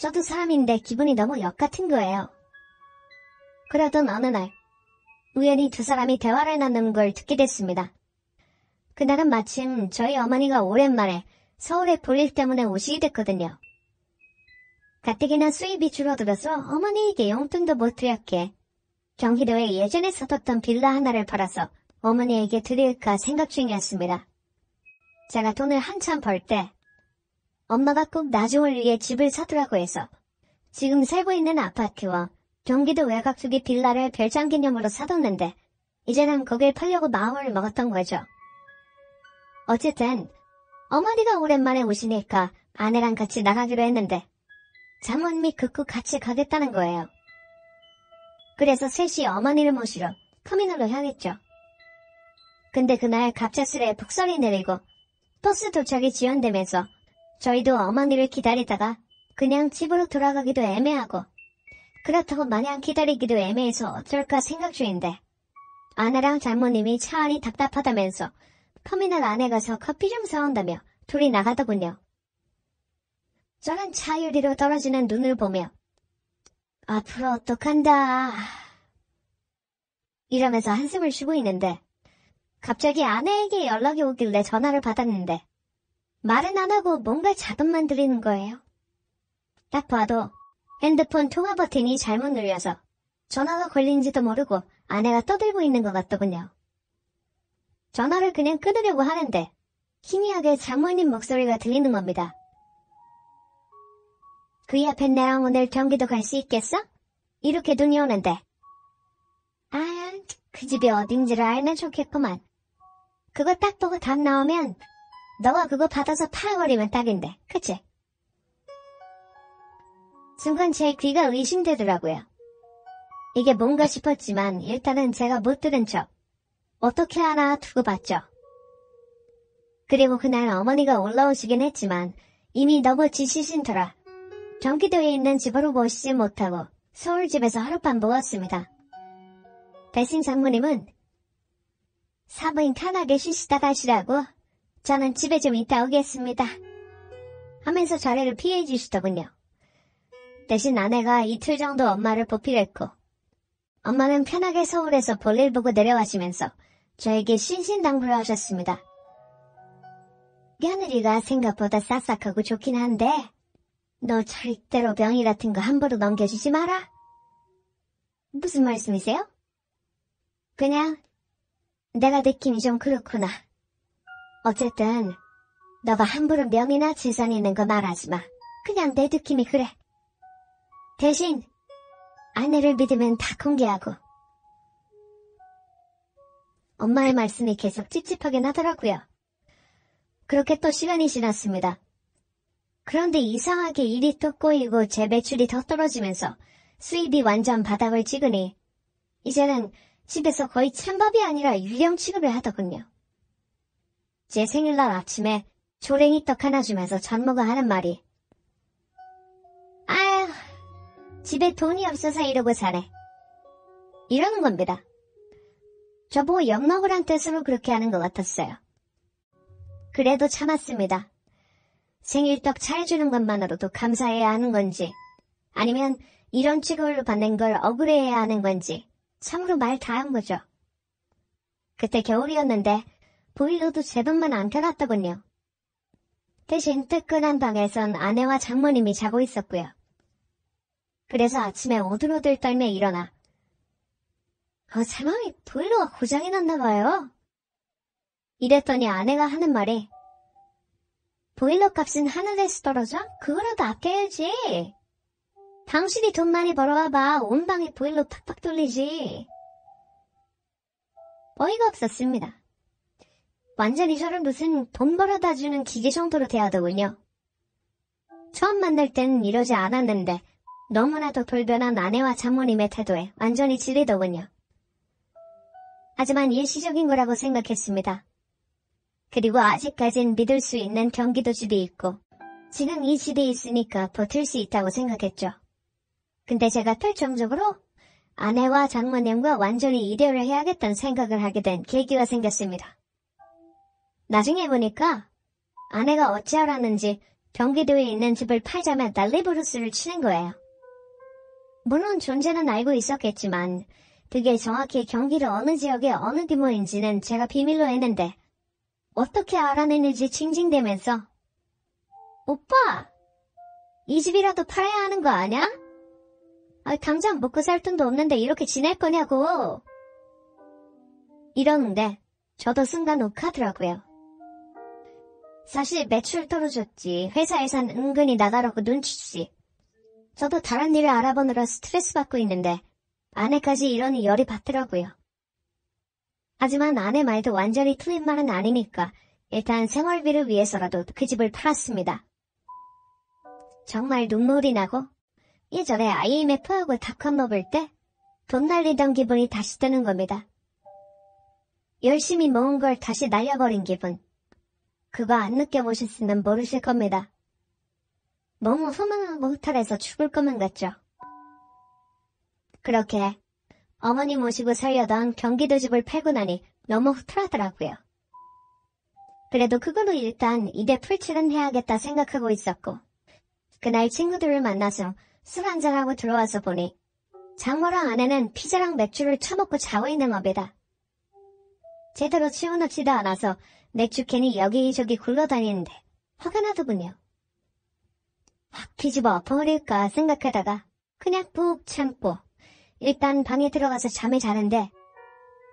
저도 사람인데 기분이 너무 역 같은 거예요. 그러던 어느 날 우연히 두 사람이 대화를 나누는 걸 듣게 됐습니다. 그날은 마침 저희 어머니가 오랜만에 서울에 볼일 때문에 오시게 됐거든요. 가뜩이나 수입이 줄어들어서 어머니에게 용돈도 못 드렸기에 경기도에 예전에 사뒀던 빌라 하나를 팔아서 어머니에게 드릴까 생각 중이었습니다. 제가 돈을 한참 벌 때 엄마가 꼭 나중을 위해 집을 사두라고 해서 지금 살고 있는 아파트와 경기도 외곽 쪽의 빌라를 별장 기념으로 사뒀는데 이제는 거길 팔려고 마음을 먹었던 거죠. 어쨌든 어머니가 오랜만에 오시니까 아내랑 같이 나가기로 했는데 장모님이 극구 같이 가겠다는 거예요. 그래서 셋이 어머니를 모시러 터미널로 향했죠. 근데 그날 갑작스레 폭설이 내리고 버스 도착이 지연되면서 저희도 어머니를 기다리다가 그냥 집으로 돌아가기도 애매하고 그렇다고 마냥 기다리기도 애매해서 어쩔까 생각 중인데 아내랑 장모님이 차 안이 답답하다면서 터미널 안에 가서 커피 좀 사온다며 둘이 나가더군요. 저는 차 유리로 떨어지는 눈을 보며 앞으로 어떡한다 이러면서 한숨을 쉬고 있는데 갑자기 아내에게 연락이 오길래 전화를 받았는데 말은 안 하고 뭔가 자동만 들리는 거예요. 딱 봐도 핸드폰 통화 버튼이 잘못 눌려서 전화가 걸린지도 모르고 아내가 떠들고 있는 것 같더군요. 전화를 그냥 끊으려고 하는데 희미하게 장모님 목소리가 들리는 겁니다. 그 옆에 나랑 오늘 경기도 갈 수 있겠어? 이렇게 눈이 오는데 그 집이 어딘지를 알면 좋겠구만. 그거 딱 보고 답 나오면 너가 그거 받아서 팔아버리면 딱인데, 그치? 순간 제 귀가 의심되더라고요. 이게 뭔가 싶었지만 일단은 제가 못 들은 척 어떻게 하나 두고 봤죠. 그리고 그날 어머니가 올라오시긴 했지만 이미 너무 지치신 터라 경기도에 있는 집으로 모시지 못하고 서울집에서 하룻밤 묵었습니다. 대신 장모님은 사부인 편하게 쉬시다 가시라고 저는 집에 좀 있다 오겠습니다 하면서 자리를 피해 주시더군요. 대신 아내가 이틀 정도 엄마를 보필했고 엄마는 편하게 서울에서 볼일 보고 내려가시면서 저에게 신신당부를 하셨습니다. 며느리가 생각보다 싹싹하고 좋긴 한데 너 절대로 병이 같은 거 함부로 넘겨주지 마라. 무슨 말씀이세요? 그냥 내가 느낌이 좀 그렇구나. 어쨌든 너가 함부로 명이나 재산 있는 거 말하지 마. 그냥 내 느낌이 그래. 대신 아내를 믿으면 다 공개하고. 엄마의 말씀이 계속 찝찝하긴 하더라고요. 그렇게 또 시간이 지났습니다. 그런데 이상하게 일이 또 꼬이고 제 매출이 더 떨어지면서 수입이 완전 바닥을 찍으니 이제는 집에서 거의 찬밥이 아니라 유령 취급을 하더군요. 제 생일날 아침에 조랭이 떡 하나 주면서 전무가 하는 말이 아휴 집에 돈이 없어서 이러고 사네. 이러는 겁니다. 저보고 엿먹으란 뜻으로 그렇게 하는 것 같았어요. 그래도 참았습니다. 생일떡 차려주는 것만으로도 감사해야 하는 건지 아니면 이런 취급을 받는 걸 억울해해야 하는 건지 참으로 말 다 한 거죠. 그때 겨울이었는데 보일러도 제 돈만 안 켜놨더군요. 대신 뜨끈한 방에선 아내와 장모님이 자고 있었고요. 그래서 아침에 오들오들 떨며 일어나 사방에 보일러가 고장이 났나 봐요. 이랬더니 아내가 하는 말이 보일러 값은 하늘에서 떨어져? 그거라도 아껴야지. 당신이 돈 많이 벌어와봐. 온 방에 보일러 팍팍 돌리지. 어이가 없었습니다. 완전히 저를 무슨 돈 벌어다 주는 기계 정도로 대하더군요. 처음 만날 땐 이러지 않았는데 너무나도 돌변한 아내와 장모님의 태도에 완전히 질리더군요. 하지만 일시적인 거라고 생각했습니다. 그리고 아직까진 믿을 수 있는 경기도 집이 있고 지금 이 집에 있으니까 버틸 수 있다고 생각했죠. 근데 제가 결정적으로 아내와 장모님과 완전히 이별을 해야겠다는 생각을 하게 된 계기가 생겼습니다. 나중에 보니까 아내가 어찌 알았는지 경기도에 있는 집을 팔자며 난리부르스를 치는 거예요. 물론 존재는 알고 있었겠지만 그게 정확히 경기도 어느 지역의 어느 규모인지는 제가 비밀로 했는데 어떻게 알아냈는지 징징대면서 오빠! 이 집이라도 팔아야 하는 거 아냐? 당장 먹고 살 돈도 없는데 이렇게 지낼 거냐고! 이러는데 저도 순간 욱하더라고요. 사실 매출 떨어졌지 회사에선 은근히 나가라고 눈치주지. 저도 다른 일을 알아보느라 스트레스 받고 있는데 아내까지 이러니 열이 받더라고요. 하지만 아내 말도 완전히 틀린 말은 아니니까 일단 생활비를 위해서라도 그 집을 팔았습니다. 정말 눈물이 나고 예전에 IMF하고 닷컴 먹을 때 돈 날리던 기분이 다시 드는 겁니다. 열심히 모은 걸 다시 날려버린 기분. 그거 안 느껴보셨으면 모르실 겁니다. 너무 흐뭇흐뭇해서 죽을 것만 같죠. 그렇게 어머니 모시고 살려던 경기도 집을 팔고 나니 너무 후련하더라고요. 그래도 그걸로 일단 이대 풀칠은 해야겠다 생각하고 있었고, 그날 친구들을 만나서 술 한잔하고 들어와서 보니 장모랑 아내는 피자랑 맥주를 처먹고 자고 있는 겁니다. 제대로 치워놓지도 않아서 맥주캔이 여기저기 굴러다니는데 화가 나더군요. 확 뒤집어 엎어버릴까 생각하다가 그냥 푹 참고 일단 방에 들어가서 잠을 자는데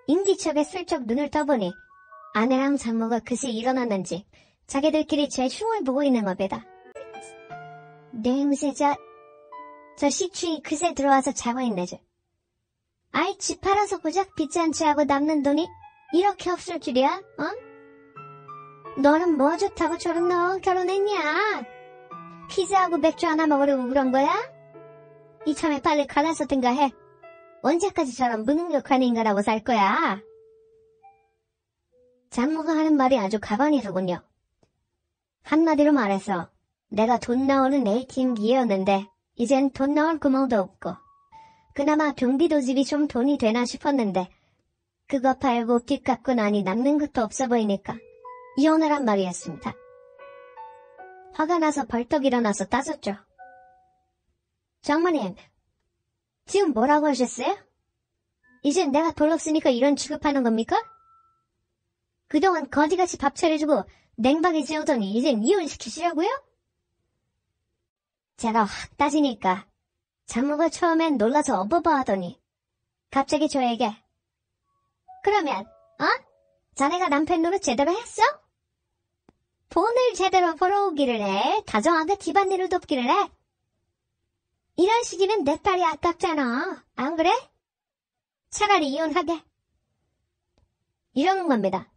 인기척에 슬쩍 눈을 떠보니 아내랑 장모가 그새 일어났는지 자기들끼리 제 흉을 보고 있는 겁니다. 냄새 저 시추이 그새 들어와서 자고 있네죠. 아이 집 팔아서 고작 빚잔치 하고 남는 돈이 이렇게 없을 줄이야? 어? 너는 뭐 좋다고 저런 너 결혼했냐? 피자하고 맥주 하나 먹으려고 그런 거야? 이참에 빨리 갈라서든가 해. 언제까지 저런 무능력한 인간하고 살 거야? 장모가 하는 말이 아주 가관이더군요. 한마디로 말해서 내가 돈 나오는 A팀기였는데 이젠 돈 나올 구멍도 없고 그나마 경비도 집이 좀 돈이 되나 싶었는데 그거 팔고 빚 갚고 나니 남는 것도 없어 보이니까 이혼을 한 말이었습니다. 화가 나서 벌떡 일어나서 따졌죠. 장모님, 지금 뭐라고 하셨어요? 이젠 내가 돈 없으니까 이런 취급하는 겁니까? 그동안 거지같이 밥 차려주고 냉방에 재우더니 이젠 이혼시키시려고요? 제가 확 따지니까 장모가 처음엔 놀라서 어버버 하더니 갑자기 저에게 그러면 자네가 남편 노릇 제대로 했어? 돈을 제대로 벌어오기를 해. 다정하게 집안일을 돕기를 해. 이런 시기는 내 딸이 아깝잖아. 안 그래? 차라리 이혼하게. 이러는 겁니다.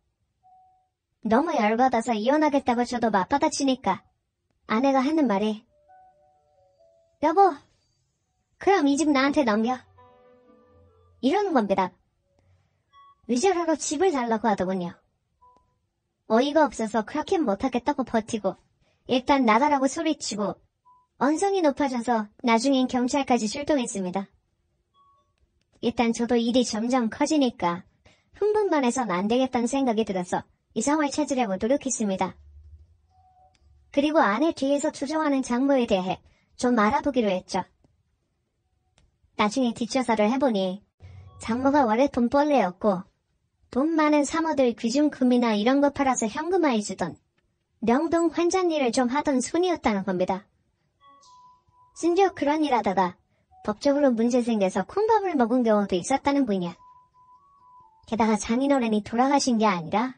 너무 열받아서 이혼하겠다고 저도 맞받아치니까 아내가 하는 말이 여보, 그럼 이 집 나한테 넘겨. 이러는 겁니다. 위자료로 집을 달라고 하더군요. 어이가 없어서 그렇게 못하겠다고 버티고 일단 나가라고 소리치고 언성이 높아져서 나중엔 경찰까지 출동했습니다. 일단 저도 일이 점점 커지니까 흥분만 해선 안 되겠다는 생각이 들어서 이성을 찾으려고 노력했습니다. 그리고 아내 뒤에서 투정하는 장모에 대해 좀 알아보기로 했죠. 나중에 뒷조사를 해보니 장모가 원래 돈벌레였고 돈 많은 사모들 귀중금이나 이런 거 팔아서 현금화해 주던 명동 환잔일을 좀 하던 손이었다는 겁니다. 심지어 그런 일 하다가 법적으로 문제 생겨서 콩밥을 먹은 경우도 있었다는 분이야. 게다가 장인어른이 돌아가신 게 아니라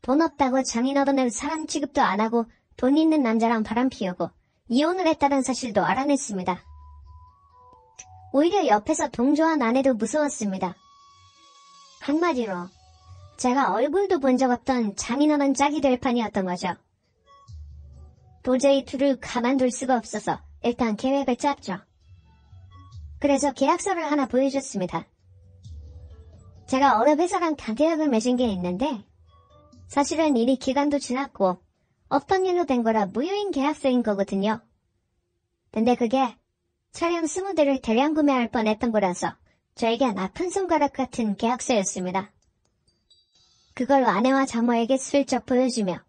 돈 없다고 장인어른을 사람 취급도 안 하고 돈 있는 남자랑 바람 피우고 이혼을 했다는 사실도 알아냈습니다. 오히려 옆에서 동조한 아내도 무서웠습니다. 한마디로 제가 얼굴도 본 적 없던 장인어른 짝이 될 판이었던 거죠. 도저히 둘을 가만둘 수가 없어서 일단 계획을 짰죠. 그래서 계약서를 하나 보여줬습니다. 제가 어느 회사랑 단계약을 맺은 게 있는데 사실은 이미 기간도 지났고 없던 일로 된 거라 무효인 계약서인 거거든요. 근데 그게 차량 20대를 대량 구매할 뻔했던 거라서 저에겐 아픈 손가락 같은 계약서였습니다. 그걸 아내와 장모에게 슬쩍 보여주며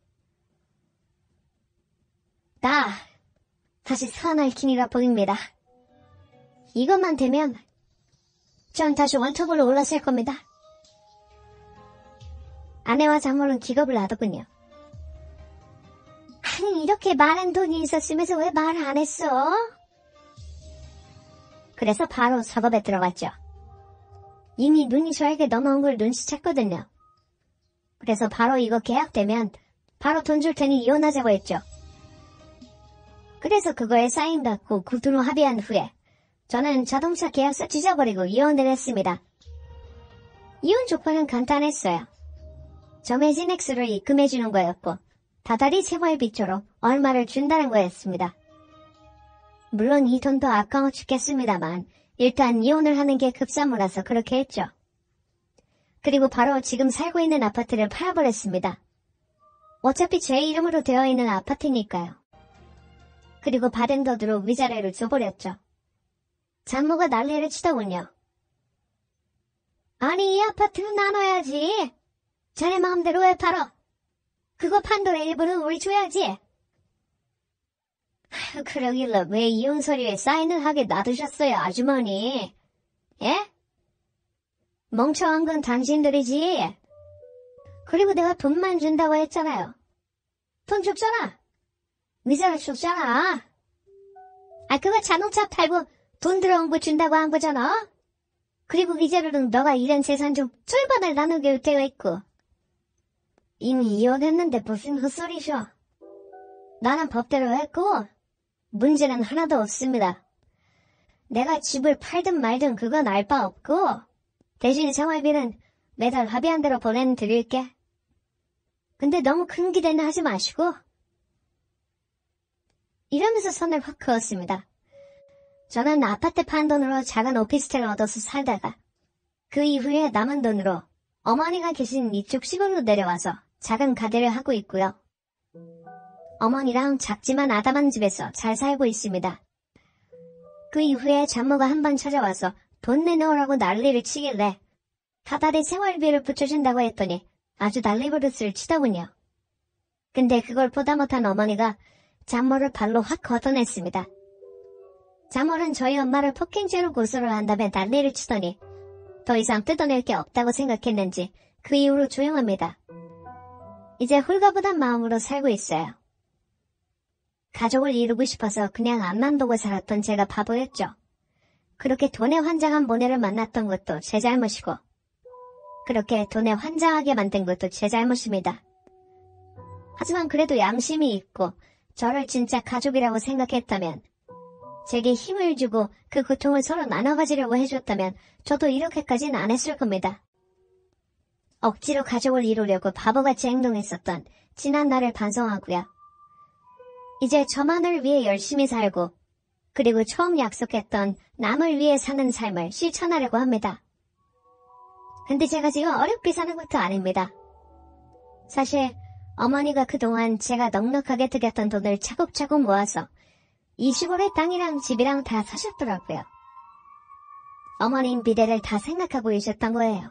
나 다시 살아날 기미가 보입니다. 이것만 되면 전 다시 원톱으로 올라설 겁니다. 아내와 장모는 기겁을 하더군요. 아니 이렇게 많은 돈이 있었으면서 왜 말 안 했어? 그래서 바로 작업에 들어갔죠. 이미 눈이 저에게 넘어온 걸 눈치챘거든요. 그래서 바로 이거 계약되면 바로 돈 줄 테니 이혼하자고 했죠. 그래서 그거에 사인 받고 구두로 합의한 후에 저는 자동차 계약서 찢어버리고 이혼을 했습니다. 이혼 조건은 간단했어요. 정해진 액수를 입금해주는 거였고 다달이 생활비초로 얼마를 준다는 거였습니다. 물론 이 돈도 아까워 죽겠습니다만 일단 이혼을 하는 게 급사무라서 그렇게 했죠. 그리고 바로 지금 살고 있는 아파트를 팔아버렸습니다. 어차피 제 이름으로 되어 있는 아파트니까요. 그리고 받은 돈으로 위자료를 줘버렸죠. 장모가 난리를 치더군요. 아니 이 아파트는 나눠야지. 자네 마음대로 왜 팔어? 그거 판 돈의 일부는 우리 줘야지. 그러길래 왜 이혼 서류에 사인을 하게 놔두셨어요, 아주머니? 예? 멍청한 건 당신들이지. 그리고 내가 돈만 준다고 했잖아요. 돈 줬잖아. 위자료 줬잖아. 그거 자동차 팔고 돈 들어온 거 준다고 한 거잖아. 그리고 위자료는 너가 잃은 재산 중 절반을 나누기로 되어 있고. 이미 이혼했는데 무슨 헛소리셔. 나는 법대로 했고 문제는 하나도 없습니다. 내가 집을 팔든 말든 그건 알 바 없고 대신 생활비는 매달 합의한 대로 보내드릴게. 근데 너무 큰 기대는 하지 마시고. 이러면서 선을 확 그었습니다. 저는 아파트 판 돈으로 작은 오피스텔을 얻어서 살다가 그 이후에 남은 돈으로 어머니가 계신 이쪽 시골로 내려와서 작은 가게를 하고 있고요. 어머니랑 작지만 아담한 집에서 잘 살고 있습니다. 그 이후에 장모가 한 번 찾아와서 돈 내놓으라고 난리를 치길래 다달이 생활비를 붙여준다고 했더니 아주 난리버릇을 치더군요. 근데 그걸 보다 못한 어머니가 장모를 발로 확 걷어냈습니다. 장모는 저희 엄마를 폭행죄로 고소를 한다며 난리를 치더니 더 이상 뜯어낼 게 없다고 생각했는지 그 이후로 조용합니다. 이제 홀가분한 마음으로 살고 있어요. 가족을 이루고 싶어서 그냥 앞만 보고 살았던 제가 바보였죠. 그렇게 돈에 환장한 모네를 만났던 것도 제 잘못이고 그렇게 돈에 환장하게 만든 것도 제 잘못입니다. 하지만 그래도 양심이 있고 저를 진짜 가족이라고 생각했다면 제게 힘을 주고 그 고통을 서로 나눠 가지려고 해줬다면 저도 이렇게까지는 안 했을 겁니다. 억지로 가족을 이루려고 바보같이 행동했었던 지난 날을 반성하고요. 이제 저만을 위해 열심히 살고 그리고 처음 약속했던 남을 위해 사는 삶을 실천하려고 합니다. 근데 제가 지금 어렵게 사는 것도 아닙니다. 사실 어머니가 그동안 제가 넉넉하게 들였던 돈을 차곡차곡 모아서 이 시골에 땅이랑 집이랑 다 사셨더라고요. 어머님 미래를 다 생각하고 계셨던 거예요.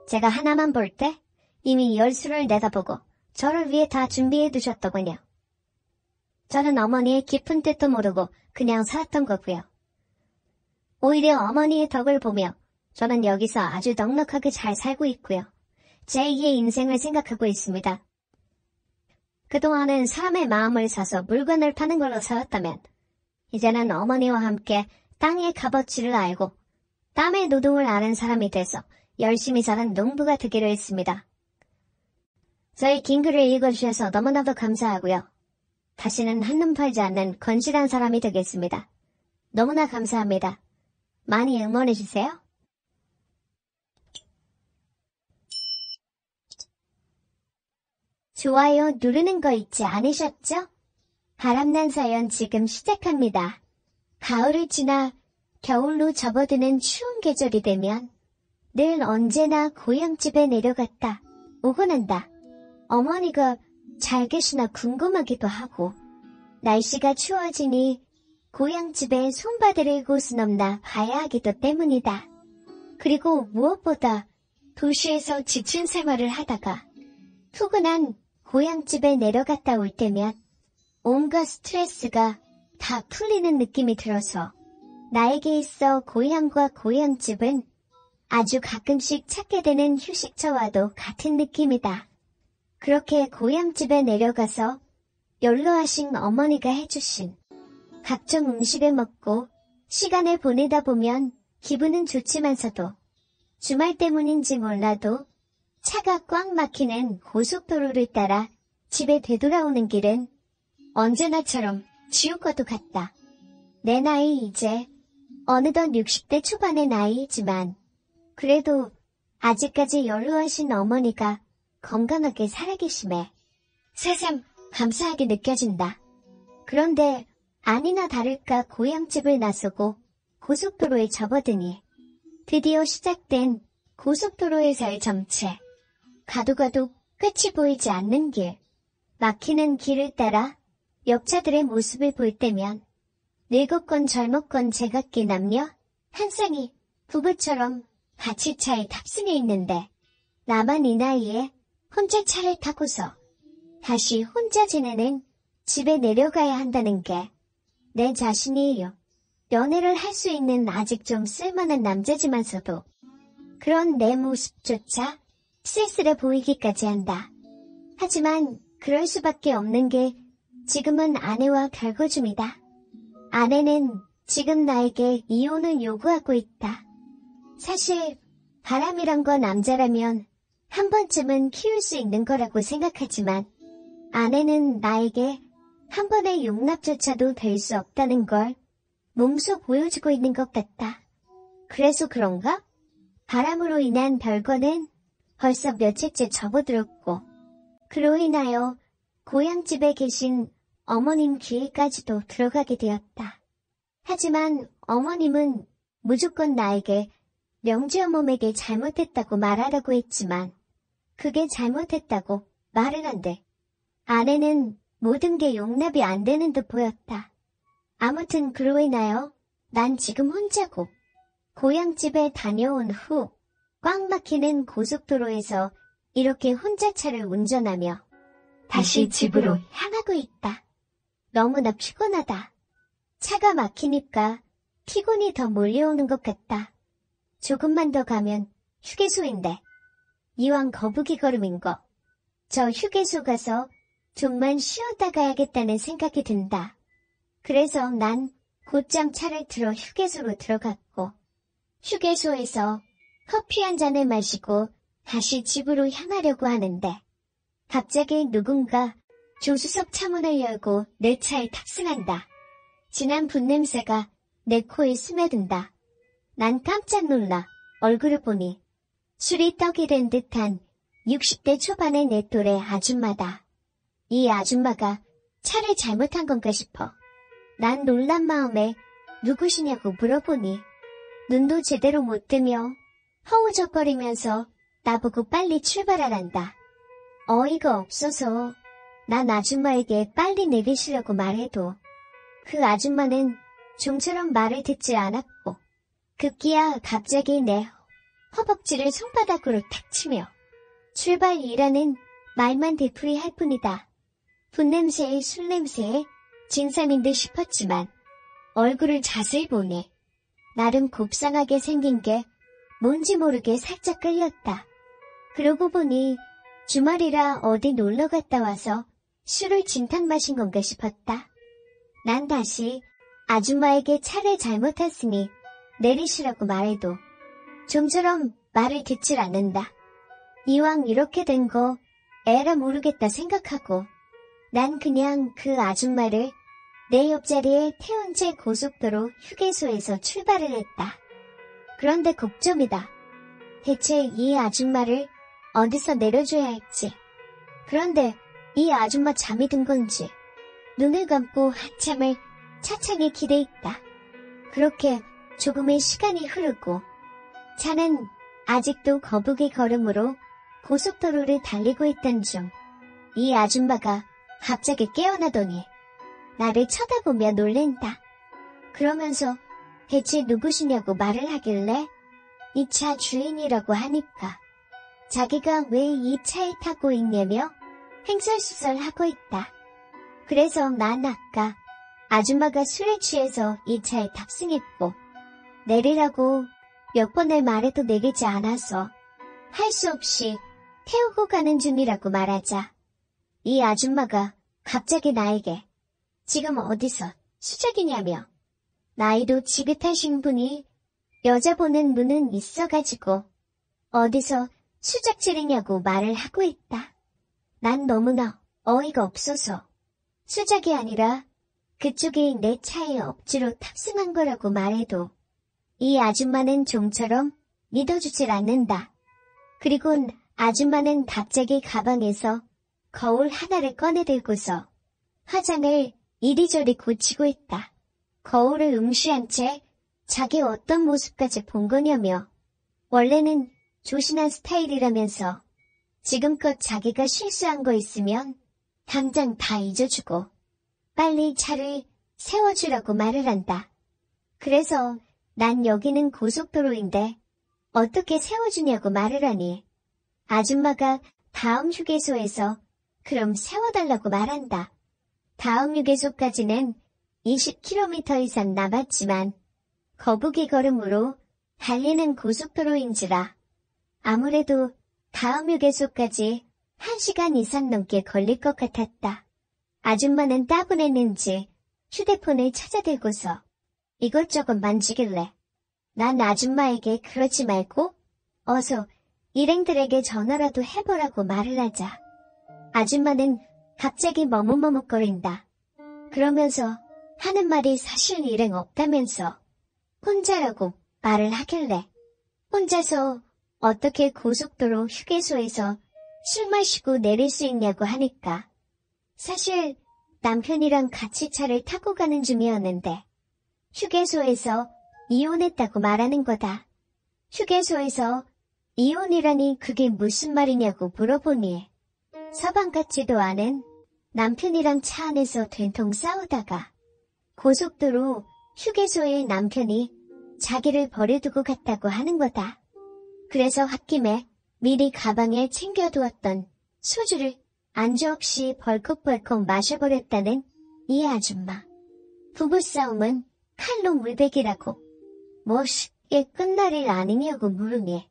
제가 하나만 볼 때 이미 열수를 내다보고 저를 위해 다 준비해 두셨더군요. 저는 어머니의 깊은 뜻도 모르고 그냥 살았던 거고요. 오히려 어머니의 덕을 보며 저는 여기서 아주 넉넉하게 잘 살고 있고요. 제2의 인생을 생각하고 있습니다. 그동안은 사람의 마음을 사서 물건을 파는 걸로 살았다면 이제는 어머니와 함께 땅의 값어치를 알고 땀의 노동을 아는 사람이 돼서 열심히 사는 농부가 되기로 했습니다. 저희 긴 글을 읽어주셔서 너무나도 감사하고요. 다시는 한눈 팔지 않는 건실한 사람이 되겠습니다. 너무나 감사합니다. 많이 응원해주세요. 좋아요 누르는 거 잊지 않으셨죠? 바람난 사연 지금 시작합니다. 가을을 지나 겨울로 접어드는 추운 계절이 되면 늘 언제나 고향집에 내려갔다 오곤 한다. 어머니가 잘 계시나 궁금하기도 하고 날씨가 추워지니 고향집에 손봐드릴 곳은 없나 봐야 하기도 때문이다. 그리고 무엇보다 도시에서 지친 생활을 하다가 푸근한 고향집에 내려갔다 올 때면 온갖 스트레스가 다 풀리는 느낌이 들어서 나에게 있어 고향과 고향집은 아주 가끔씩 찾게 되는 휴식처와도 같은 느낌이다. 그렇게 고향집에 내려가서 연로하신 어머니가 해주신 각종 음식을 먹고 시간을 보내다 보면 기분은 좋지만서도 주말 때문인지 몰라도 차가 꽉 막히는 고속도로를 따라 집에 되돌아오는 길은 언제나처럼 지옥과도 같다. 내 나이 이제 어느덧 60대 초반의 나이이지만 그래도 아직까지 연로하신 어머니가 건강하게 살아계심에 새삼 감사하게 느껴진다. 그런데 아니나 다를까 고향집을 나서고 고속도로에 접어드니 드디어 시작된 고속도로에서의 정체. 가도 가도 끝이 보이지 않는 길. 막히는 길을 따라 옆차들의 모습을 볼 때면 늙었건 젊었건 제각기 남녀 한 쌍이 부부처럼 같이 차에 탑승해 있는데 나만 이 나이에 혼자 차를 타고서 다시 혼자 지내는 집에 내려가야 한다는 게 내 자신이에요. 연애를 할 수 있는 아직 좀 쓸만한 남자지만서도 그런 내 모습조차 쓸쓸해 보이기까지 한다. 하지만 그럴 수밖에 없는 게 지금은 아내와 별거 중이다. 아내는 지금 나에게 이혼을 요구하고 있다. 사실 바람이란 건 남자라면 한 번쯤은 키울 수 있는 거라고 생각하지만 아내는 나에게 한 번의 용납조차도 될 수 없다는 걸 몸소 보여주고 있는 것 같다. 그래서 그런가? 바람으로 인한 별거는 벌써 며칠째 접어들었고 그로 인하여 고향집에 계신 어머님 귀에까지도 들어가게 되었다. 하지만 어머님은 무조건 나에게 명지어멈에게 잘못했다고 말하라고 했지만 그게 잘못했다고 말은 안 돼. 아내는 모든 게 용납이 안 되는 듯 보였다. 아무튼 그로 인하여 난 지금 혼자고 고향집에 다녀온 후 꽉 막히는 고속도로에서 이렇게 혼자 차를 운전하며 다시 집으로 향하고 있다. 너무나 피곤하다. 차가 막히니까 피곤이 더 몰려오는 것 같다. 조금만 더 가면 휴게소인데 이왕 거북이 걸음인 거. 저 휴게소 가서 좀만 쉬었다 가야겠다는 생각이 든다. 그래서 난 곧장 차를 틀어 휴게소로 들어갔고 휴게소에서 커피 한 잔을 마시고 다시 집으로 향하려고 하는데 갑자기 누군가 조수석 차문을 열고 내 차에 탑승한다. 진한 분냄새가 내 코에 스며든다. 난 깜짝 놀라 얼굴을 보니 술이 떡이 된 듯한 60대 초반의 내 또래 아줌마다. 이 아줌마가 차를 잘못한 건가 싶어. 난 놀란 마음에 누구시냐고 물어보니 눈도 제대로 못 뜨며 허우적거리면서 나보고 빨리 출발하란다. 어이가 없어서 난 아줌마에게 빨리 내리시려고 말해도 그 아줌마는 좀처럼 말을 듣지 않았고 급기야 갑자기 내 허벅지를 손바닥으로 탁 치며 출발이라는 말만 되풀이할 뿐이다. 분냄새에 술냄새에 진상인 듯 싶었지만 얼굴을 자세히 보니 나름 곱상하게 생긴 게 뭔지 모르게 살짝 끌렸다. 그러고 보니 주말이라 어디 놀러 갔다 와서 술을 진탕 마신 건가 싶었다. 난 다시 아줌마에게 차를 잘못 탔으니 내리시라고 말해도 좀처럼 말을 듣질 않는다. 이왕 이렇게 된 거 에라 모르겠다 생각하고 난 그냥 그 아줌마를 내 옆자리에 태운 채 고속도로 휴게소에서 출발을 했다. 그런데 걱정이다. 대체 이 아줌마를 어디서 내려줘야 할지. 그런데 이 아줌마 잠이 든 건지 눈을 감고 한참을 차창에 기대 있다. 그렇게 조금의 시간이 흐르고 차는 아직도 거북이 걸음으로 고속도로를 달리고 있던 중 이 아줌마가 갑자기 깨어나더니 나를 쳐다보며 놀랜다. 그러면서 대체 누구시냐고 말을 하길래 이 차 주인이라고 하니까 자기가 왜 이 차에 타고 있냐며 횡설수설하고 있다. 그래서 난 아까 아줌마가 술에 취해서 이 차에 탑승했고 내리라고 몇 번을 말해도 내리지 않아서 할 수 없이 태우고 가는 중이라고 말하자 이 아줌마가 갑자기 나에게 지금 어디서 수작이냐며 나이도 지긋하신 분이 여자 보는 눈은 있어가지고 어디서 수작질이냐고 말을 하고 있다. 난 너무나 어이가 없어서 수작이 아니라 그쪽이 내 차에 억지로 탑승한 거라고 말해도 이 아줌마는 좀처럼 믿어주질 않는다. 그리고 아줌마는 갑자기 가방에서 거울 하나를 꺼내들고서 화장을 이리저리 고치고 있다. 거울을 응시한 채 자기 어떤 모습까지 본 거냐며. 원래는 조신한 스타일이라면서 지금껏 자기가 실수한 거 있으면 당장 다 잊어주고 빨리 차를 세워주라고 말을 한다. 그래서 난 여기는 고속도로인데 어떻게 세워주냐고 말을 하니 아줌마가 다음 휴게소에서 그럼 세워달라고 말한다. 다음 휴게소까지는 20km 이상 남았지만 거북이 걸음으로 달리는 고속도로인지라 아무래도 다음 휴게소까지 1시간 이상 넘게 걸릴 것 같았다. 아줌마는 따분했는지 휴대폰을 찾아들고서 이것저것 만지길래 난 아줌마에게 그러지 말고 어서 일행들에게 전화라도 해보라고 말을 하자. 아줌마는 갑자기 머뭇머뭇거린다. 그러면서 하는 말이 사실 일행 없다면서 혼자라고 말을 하길래 혼자서 어떻게 고속도로 휴게소에서 술 마시고 내릴 수 있냐고 하니까 사실 남편이랑 같이 차를 타고 가는 중이었는데 휴게소에서 이혼했다고 말하는 거다. 휴게소에서 이혼이라니 그게 무슨 말이냐고 물어보니 서방 같지도 않은 남편이랑 차 안에서 된통 싸우다가 고속도로 휴게소에 남편이 자기를 버려두고 갔다고 하는 거다. 그래서 홧김에 미리 가방에 챙겨두었던 소주를 안주 없이 벌컥벌컥 마셔버렸다는 이 아줌마. 부부싸움은 칼로 물베기라고. 뭐 쉽게 끝날 일 아니냐고 물으니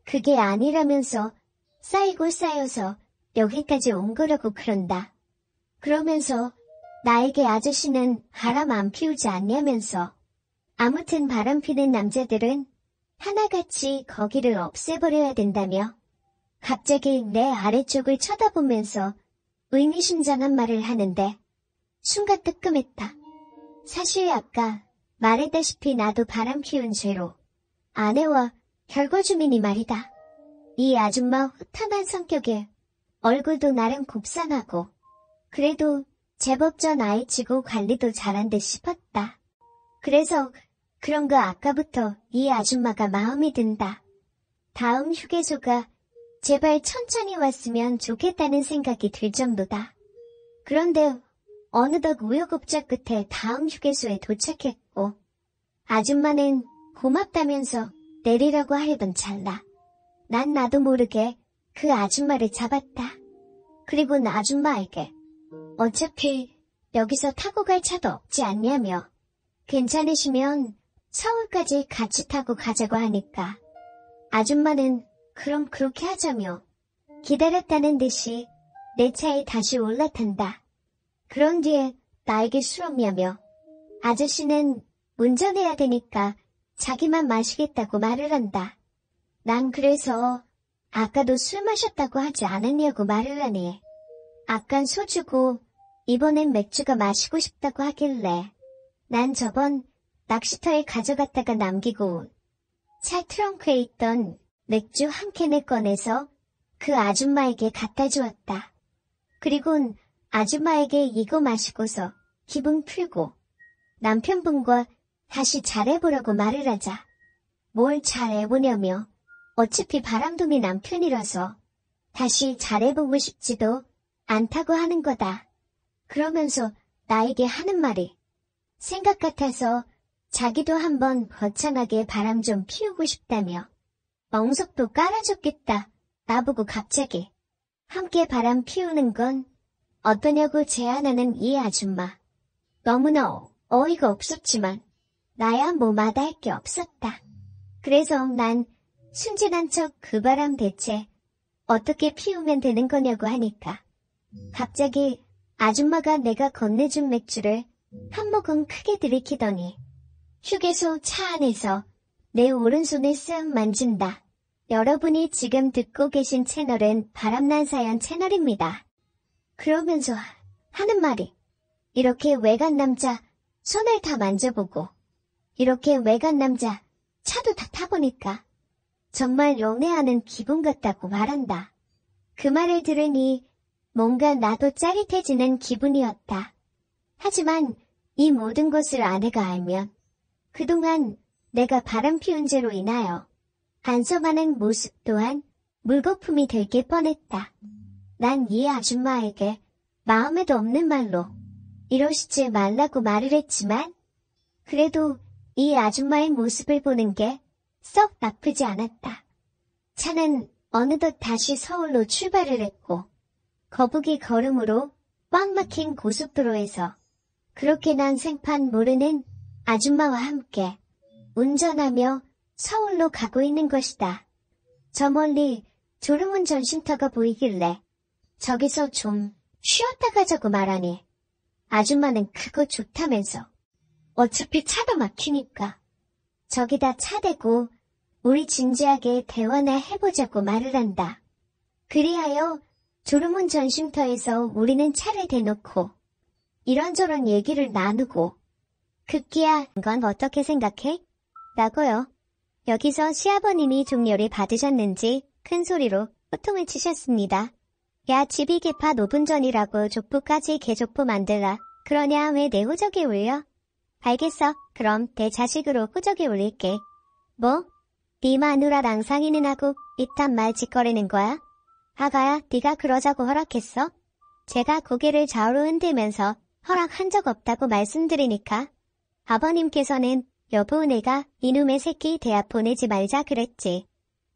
그게 아니라면서 쌓이고 쌓여서 여기까지 온 거라고 그런다. 그러면서 나에게 아저씨는 바람 안 피우지 않냐면서 아무튼 바람 피는 남자들은 하나같이 거기를 없애버려야 된다며 갑자기 내 아래쪽을 쳐다보면서 의미심장한 말을 하는데 순간 뜨끔했다. 사실 아까 말했다시피 나도 바람 피운 죄로 아내와 결과주민이 말이다. 이 아줌마 허탄한 성격에 얼굴도 나름 곱상하고 그래도 제법 전 아이치고 관리도 잘한 듯 싶었다. 그래서 그런 거 아까부터 이 아줌마가 마음이 든다. 다음 휴게소가 제발 천천히 왔으면 좋겠다는 생각이 들 정도다. 그런데 어느덧 우여곡절 끝에 다음 휴게소에 도착했고 아줌마는 고맙다면서 내리라고 하려던 찰나. 난 나도 모르게 그 아줌마를 잡았다. 그리고 아줌마에게 어차피 여기서 타고 갈 차도 없지 않냐며 괜찮으시면 서울까지 같이 타고 가자고 하니까 아줌마는 그럼 그렇게 하자며 기다렸다는 듯이 내 차에 다시 올라탄다. 그런 뒤에 나에게 술 없냐며 아저씨는 운전해야 되니까 자기만 마시겠다고 말을 한다. 난 그래서 아까도 술 마셨다고 하지 않았냐고 말을 하니 아깐 소주고 이번엔 맥주가 마시고 싶다고 하길래 난 저번 낚시터에 가져갔다가 남기고 온 차 트렁크에 있던 맥주 한 캔을 꺼내서 그 아줌마에게 갖다 주었다. 그리곤 아줌마에게 이거 마시고서 기분 풀고 남편분과 다시 잘해보라고 말을 하자. 뭘 잘해보냐며 어차피 바람둥이 남편이라서 다시 잘해보고 싶지도 않다고 하는 거다. 그러면서 나에게 하는 말이 생각 같아서 자기도 한번 거창하게 바람 좀 피우고 싶다며 멍석도 깔아줬겠다. 나보고 갑자기 함께 바람 피우는 건 어떠냐고 제안하는 이 아줌마. 너무나 어이가 없었지만 나야 뭐 마다할 게 없었다. 그래서 난 순진한 척 그 바람 대체 어떻게 피우면 되는 거냐고 하니까 갑자기 아줌마가 내가 건네준 맥주를 한 모금 크게 들이키더니 휴게소 차 안에서 내 오른손을 쓱 만진다. 여러분이 지금 듣고 계신 채널은 바람난 사연 채널입니다. 그러면서 하는 말이 이렇게 외간 남자 손을 다 만져보고 이렇게 외간 남자 차도 다 타보니까 정말 연애하는 기분 같다고 말한다. 그 말을 들으니 뭔가 나도 짜릿해지는 기분이었다. 하지만 이 모든 것을 아내가 알면 그동안 내가 바람 피운 죄로 인하여 반성하는 모습 또한 물거품이 될 게 뻔했다. 난 이 아줌마에게 마음에도 없는 말로 이러시지 말라고 말을 했지만 그래도 이 아줌마의 모습을 보는 게 썩 나쁘지 않았다. 차는 어느덧 다시 서울로 출발을 했고 거북이 걸음으로 꽉 막힌 고속도로에서 그렇게 난 생판 모르는 아줌마와 함께 운전하며 서울로 가고 있는 것이다. 저 멀리 졸음운전 쉼터가 보이길래 저기서 좀 쉬었다 가자고 말하니 아줌마는 그거 좋다면서 어차피 차가 막히니까 저기다 차 대고 우리 진지하게 대화나 해보자고 말을 한다. 그리하여 졸음운전 쉼터에서 우리는 차를 대놓고 이런저런 얘기를 나누고 급기야 건 어떻게 생각해? 라고요. 여기서 시아버님이 종료를 받으셨는지 큰 소리로 호통을 치셨습니다. 야 집이 개파 5분 전이라고 족보까지 개족보 만들라. 그러냐 왜 내 호적에 올려? 알겠어. 그럼 내 자식으로 호적에 올릴게. 뭐? 네 마누라랑 상의는 하고 이딴 말 짓거리는 거야? 아가야 네가 그러자고 허락했어? 제가 고개를 좌우로 흔들면서 허락한 적 없다고 말씀드리니까 아버님께서는 여보 내가 이놈의 새끼 대학 보내지 말자 그랬지.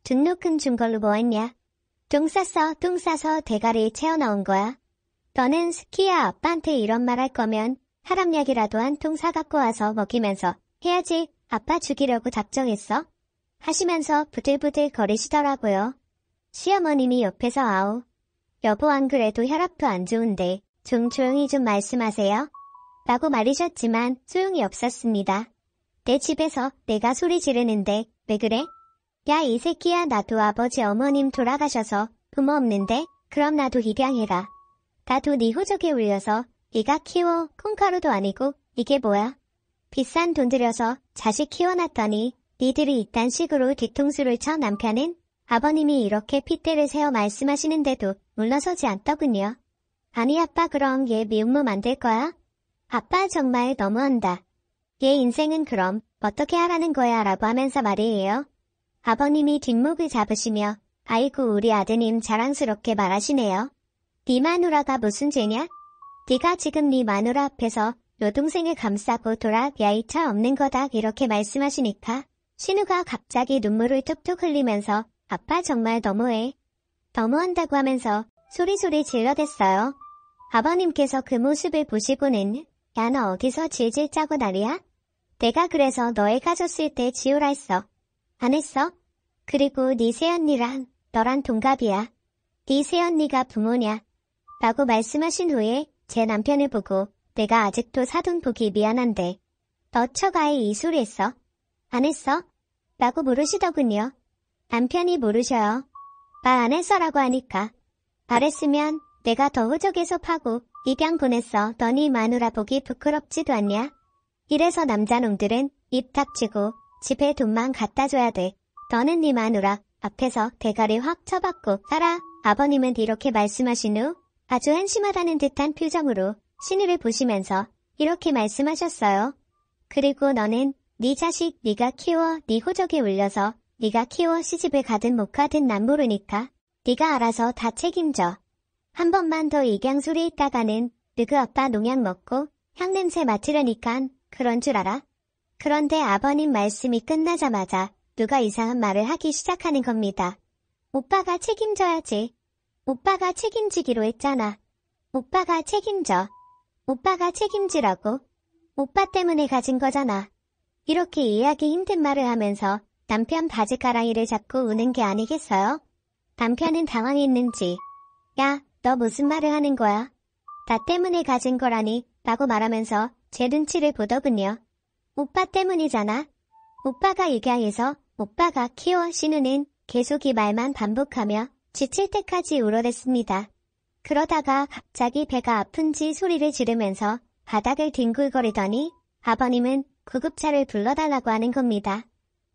등록금 준 걸로 뭐 했냐? 똥 싸서 대가리 채워넣은 거야. 너는 스키야 아빠한테 이런 말 할 거면 할압약이라도 한 통 사갖고 와서 먹이면서 해야지. 아빠 죽이려고 작정했어? 하시면서 부들부들 거리시더라고요. 시어머님이 옆에서 아우. 여보 안 그래도 혈압도 안 좋은데 좀 조용히 좀 말씀하세요. 라고 말이셨지만 소용이 없었습니다. 내 집에서 내가 소리 지르는데 왜 그래? 야 이 새끼야 나도 아버지 어머님 돌아가셔서 부모 없는데 그럼 나도 입양해라. 나도 네 호적에 올려서 네가 키워 콩가루도 아니고 이게 뭐야? 비싼 돈 들여서 자식 키워놨더니 니들이 이딴 식으로 뒤통수를 쳐 남편은 아버님이 이렇게 핏대를 세워 말씀하시는데도 물러서지 않더군요. 아니 아빠 그럼 얘 미움모 만들 거야? 아빠 정말 너무한다. 얘 인생은 그럼 어떻게 하라는 거야 라고 하면서 말이에요. 아버님이 뒷목을 잡으시며 아이고 우리 아드님 자랑스럽게 말하시네요. 네 마누라가 무슨 죄냐? 네가 지금 네 마누라 앞에서 여동생을 감싸고 돌아 야이 차 없는 거다 이렇게 말씀하시니까 신우가 갑자기 눈물을 툭툭 흘리면서 아빠 정말 너무해. 너무한다고 하면서 소리소리 질러댔어요. 아버님께서 그 모습을 보시고는 야 너 어디서 질질 짜고 난리야? 내가 그래서 너애 가졌을 때 지우라 했어. 안 했어? 그리고 네 새언니랑 너랑 동갑이야. 네 새언니가 부모냐? 라고 말씀하신 후에 제 남편을 보고 내가 아직도 사돈 보기 미안한데 너 처가에 이 소리 했어? 안 했어? 라고 물으시더군요. 남편이 모르셔요. 말 안 했어라고 하니까 말했으면 내가 더 호적에서 파고 입양 보냈어. 너니 마누라 보기 부끄럽지도 않냐? 이래서 남자놈들은 입 닥치고 집에 돈만 갖다 줘야 돼. 너는 네 마누라 앞에서 대가리 확 쳐박고 살아. 아버님은 이렇게 말씀하신 후 아주 한심하다는 듯한 표정으로 신우를 보시면서 이렇게 말씀하셨어요. 그리고 너는 네 자식 네가 키워 네 호적에 올려서 네가 키워 시집을 가든 못 가든 난 모르니까 네가 알아서 다 책임져. 한 번만 더 입양 소리 있다가는 너그 아빠 농약 먹고 향냄새 맡으려니깐 그런 줄 알아? 그런데 아버님 말씀이 끝나자마자 누가 이상한 말을 하기 시작하는 겁니다. 오빠가 책임져야지. 오빠가 책임지기로 했잖아. 오빠가 책임져. 오빠가 책임지라고. 오빠 때문에 가진 거잖아. 이렇게 이해하기 힘든 말을 하면서 남편 바지가랑이를 잡고 우는 게 아니겠어요? 남편은 당황했는지 야, 너 무슨 말을 하는 거야? 나 때문에 가진 거라니 라고 말하면서 제 눈치를 보더군요. 오빠 때문이잖아. 오빠가 입양해서 오빠가 키워 신우는 계속 이 말만 반복하며 지칠 때까지 울어댔습니다. 그러다가 갑자기 배가 아픈지 소리를 지르면서 바닥을 뒹굴거리더니 아버님은 구급차를 불러달라고 하는 겁니다.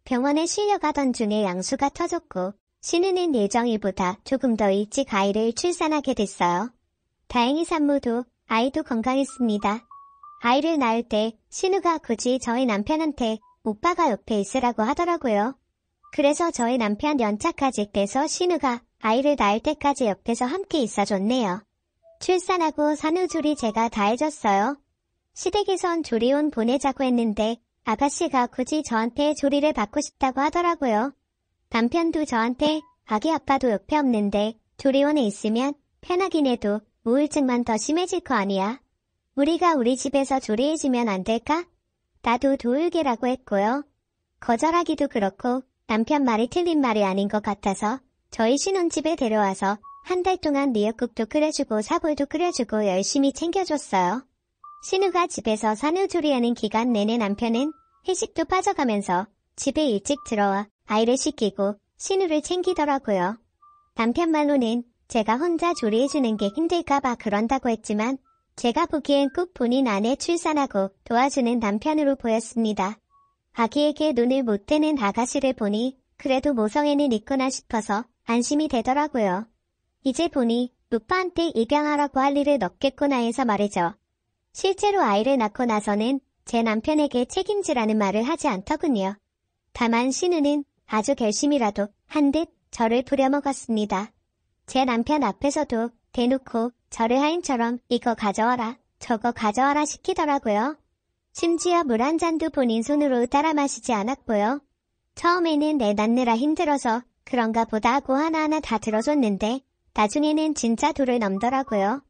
병원에 실려가던 중에 양수가 터졌고 신우는 예정일보다 조금 더 일찍 아이를 출산하게 됐어요. 다행히 산모도 아이도 건강했습니다. 아이를 낳을 때 신우가 굳이 저희 남편한테 오빠가 옆에 있으라고 하더라고요. 그래서 저희 남편 연차까지 떼서 신우가 아이를 낳을 때까지 옆에서 함께 있어줬네요. 출산하고 산후조리 제가 다 해줬어요. 시댁에선 조리원 보내자고 했는데 아가씨가 굳이 저한테 조리를 받고 싶다고 하더라고요. 남편도 저한테 아기 아빠도 옆에 없는데 조리원에 있으면 편하긴 해도 우울증만 더 심해질 거 아니야. 우리가 우리 집에서 조리해주면 안 될까? 나도 도울게라고 했고요. 거절하기도 그렇고 남편 말이 틀린 말이 아닌 것 같아서 저희 신혼집에 데려와서 한 달 동안 미역국도 끓여주고 사골도 끓여주고 열심히 챙겨줬어요. 신우가 집에서 산후조리하는 기간 내내 남편은 회식도 빠져가면서 집에 일찍 들어와 아이를 씻기고 신우를 챙기더라고요. 남편 말로는 제가 혼자 조리해주는 게 힘들까봐 그런다고 했지만 제가 보기엔 꼭 본인 아내 출산하고 도와주는 남편으로 보였습니다. 아기에게 눈을 못 떼는 아가씨를 보니 그래도 모성애는 있구나 싶어서 안심이 되더라고요. 이제 보니 오빠한테 입양하라고 할 일을 넣겠구나 해서 말이죠. 실제로 아이를 낳고 나서는 제 남편에게 책임지라는 말을 하지 않더군요. 다만 신우는 아주 결심이라도 한 듯 저를 부려먹었습니다. 제 남편 앞에서도 대놓고 저를 하인처럼 이거 가져와라, 저거 가져와라 시키더라고요. 심지어 물 한 잔도 본인 손으로 따라 마시지 않았고요. 처음에는 내 낳느라 힘들어서 그런가 보다 하고 하나하나 다 들어줬는데 나중에는 진짜 도를 넘더라고요.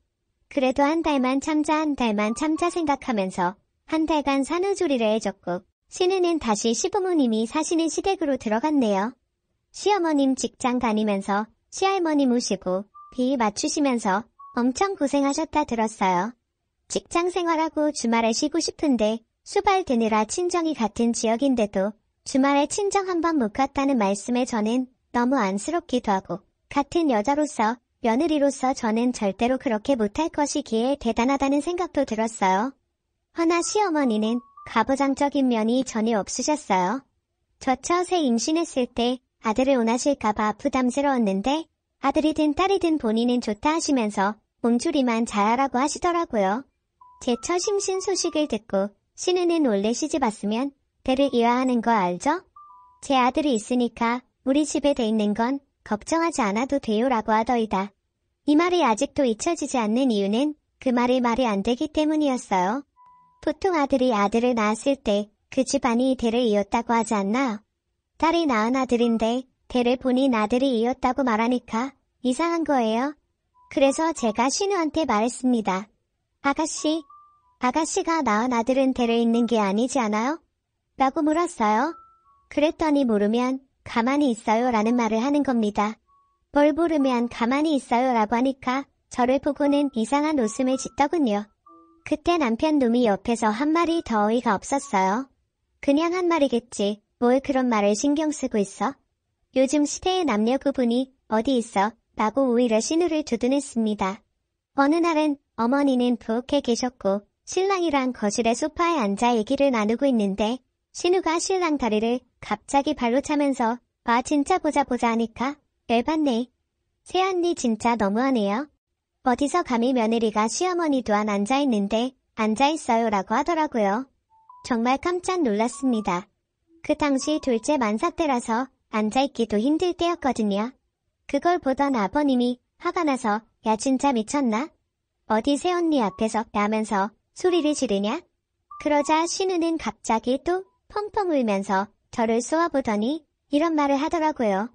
그래도 한 달만 참자 생각하면서 한 달간 산후조리를 해줬고 신우는 다시 시부모님이 사시는 시댁으로 들어갔네요. 시어머님 직장 다니면서 시할머니 모시고 비 맞추시면서 엄청 고생하셨다 들었어요. 직장 생활하고 주말에 쉬고 싶은데 수발 드느라 친정이 같은 지역인데도 주말에 친정 한 번 못 갔다는 말씀에 저는 너무 안쓰럽기도 하고 같은 여자로서 며느리로서 저는 절대로 그렇게 못할 것이기에 대단하다는 생각도 들었어요. 허나 시어머니는 가부장적인 면이 전혀 없으셨어요. 저 처새 임신했을 때 아들을 원하실까봐 부담스러웠는데 아들이든 딸이든 본인은 좋다 하시면서 몸조리만 잘하라고 하시더라고요. 제 첫 임신 소식을 듣고 신우는 원래 시집 왔으면 대를 이어야 하는 거 알죠? 제 아들이 있으니까 우리 집에 돼 있는 건 걱정하지 않아도 돼요라고 하더이다. 이 말이 아직도 잊혀지지 않는 이유는 그 말이 안 되기 때문이었어요. 보통 아들이 아들을 낳았을 때 그 집안이 대를 이었다고 하지 않나요? 딸이 낳은 아들인데 대를 본인 아들이 이었다고 말하니까 이상한 거예요. 그래서 제가 신우한테 말했습니다. 아가씨가 낳은 아들은 대를 잇는 게 아니지 않아요? 라고 물었어요. 그랬더니 모르면 가만히 있어요 라는 말을 하는 겁니다. 뭘 모르면 가만히 있어요 라고 하니까 저를 보고는 이상한 웃음을 짓더군요. 그때 남편 놈이 옆에서 한 말이 더 어이가 없었어요. 그냥 한 말이겠지. 뭘 그런 말을 신경 쓰고 있어? 요즘 시대의 남녀 구분이 어디 있어? 라고 오히려 신우를 두둔했습니다. 어느 날은 어머니는 부엌에 계셨고 신랑이랑 거실의 소파에 앉아 얘기를 나누고 있는데 신우가 신랑 다리를 갑자기 발로 차면서 와 진짜 보자 하니까 열받네. 새언니 진짜 너무하네요. 어디서 감히 며느리가 시어머니 또한 앉아있는데 앉아있어요 라고 하더라고요. 정말 깜짝 놀랐습니다. 그 당시 둘째 만사 때라서 앉아있기도 힘들 때였거든요. 그걸 보던 아버님이 화가 나서 야 진짜 미쳤나? 어디 새언니 앞에서 라면서 소리를 지르냐? 그러자 신우는 갑자기 또 펑펑 울면서 저를 쏘아보더니 이런 말을 하더라고요.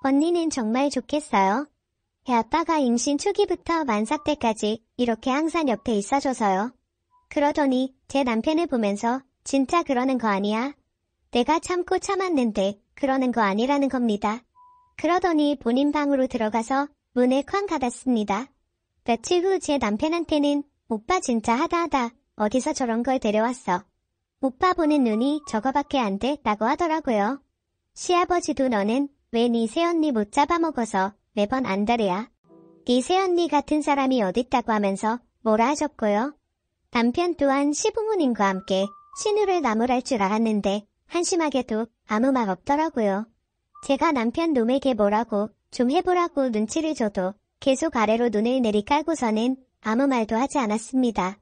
언니는 정말 좋겠어요. 아빠가 임신 초기부터 만삭 때까지 이렇게 항상 옆에 있어줘서요. 그러더니 제 남편을 보면서 진짜 그러는 거 아니야? 내가 참고 참았는데 그러는 거 아니라는 겁니다. 그러더니 본인 방으로 들어가서 문을 쾅 닫았습니다. 며칠 후 제 남편한테는 오빠 진짜 하다하다 어디서 저런 걸 데려왔어. 오빠 보는 눈이 저거밖에 안 돼 라고 하더라고요. 시아버지도 너는 왜 네 새언니 못 잡아먹어서 매번 안달이야. 네 새언니 같은 사람이 어딨다고 하면서 뭐라 하셨고요. 남편 또한 시부모님과 함께 신우를 나무랄 줄 알았는데 한심하게도 아무 말 없더라고요. 제가 남편 놈에게 뭐라고 좀 해보라고 눈치를 줘도 계속 아래로 눈을 내리깔고서는 아무 말도 하지 않았습니다.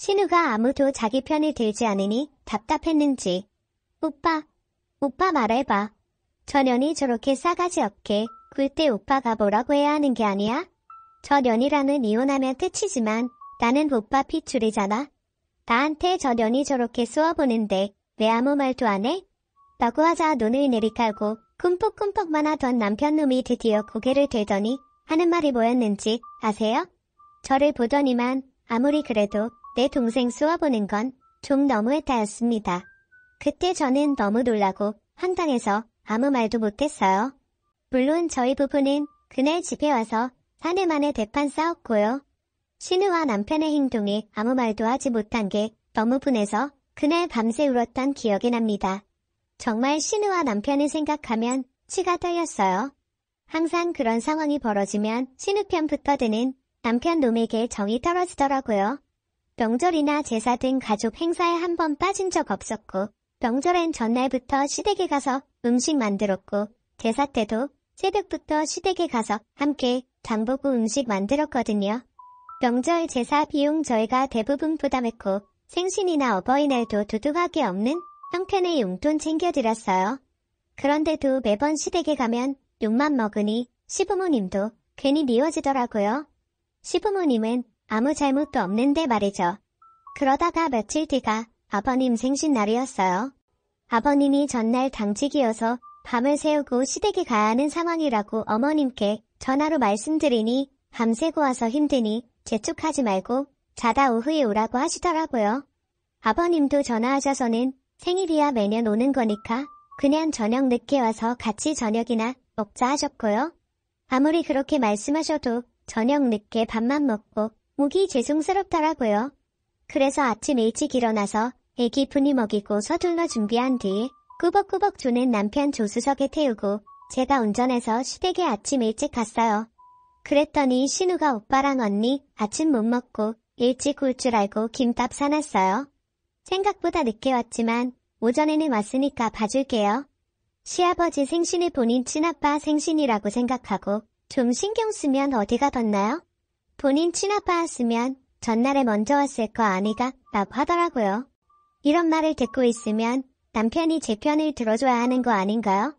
신우가 아무도 자기 편을 들지 않으니 답답했는지 오빠 말해봐. 저 년이 저렇게 싸가지 없게 굴 때 오빠가 뭐라고 해야 하는 게 아니야? 저 년이랑은 이혼하면 끝이지만 나는 오빠 핏줄이잖아. 나한테 저 년이 저렇게 쏘아보는데 왜 아무 말도 안 해? 라고 하자 눈을 내리깔고 꿈뻑꿈뻑만 하던 남편놈이 드디어 고개를 들더니 하는 말이 뭐였는지 아세요? 저를 보더니만 아무리 그래도 내 동생 쏘아보는 건 좀 너무했다였습니다. 그때 저는 너무 놀라고 황당해서 아무 말도 못했어요. 물론 저희 부부는 그날 집에 와서 사내만의 대판 싸웠고요. 신우와 남편의 행동에 아무 말도 하지 못한 게 너무 분해서 그날 밤새 울었던 기억이 납니다. 정말 신우와 남편을 생각하면 치가 떨렸어요. 항상 그런 상황이 벌어지면 신우 편부터 드는 남편 놈에게 정이 떨어지더라고요. 명절이나 제사 등 가족 행사에 한 번 빠진 적 없었고 명절엔 전날부터 시댁에 가서 음식 만들었고 제사 때도 새벽부터 시댁에 가서 함께 장 보고 음식 만들었거든요. 명절 제사 비용 저희가 대부분 부담했고 생신이나 어버이날도 두둑하게 없는 형편의 용돈 챙겨드렸어요. 그런데도 매번 시댁에 가면 욕만 먹으니 시부모님도 괜히 미워지더라고요. 시부모님은 아무 잘못도 없는데 말이죠. 그러다가 며칠 뒤가 아버님 생신날이었어요. 아버님이 전날 당직이어서 밤을 새우고 시댁에 가야 하는 상황이라고 어머님께 전화로 말씀드리니 밤새고 와서 힘드니 재촉하지 말고 자다 오후에 오라고 하시더라고요. 아버님도 전화하셔서는 생일이야 매년 오는 거니까 그냥 저녁 늦게 와서 같이 저녁이나 먹자 하셨고요. 아무리 그렇게 말씀하셔도 저녁 늦게 밥만 먹고 목이 죄송스럽더라고요. 그래서 아침 일찍 일어나서 애기 분이 먹이고 서둘러 준비한 뒤 꾸벅꾸벅 조는 남편 조수석에 태우고 제가 운전해서 시댁에 아침 일찍 갔어요. 그랬더니 신우가 오빠랑 언니 아침 못 먹고 일찍 올 줄 알고 김밥 사놨어요. 생각보다 늦게 왔지만 오전에는 왔으니까 봐줄게요. 시아버지 생신을 본인 친아빠 생신이라고 생각하고 좀 신경 쓰면 어디가 덧나요? 본인 친아빠였으면 전날에 먼저 왔을 거 아니가? 라고 하더라고요. 이런 말을 듣고 있으면 남편이 제 편을 들어줘야 하는 거 아닌가요?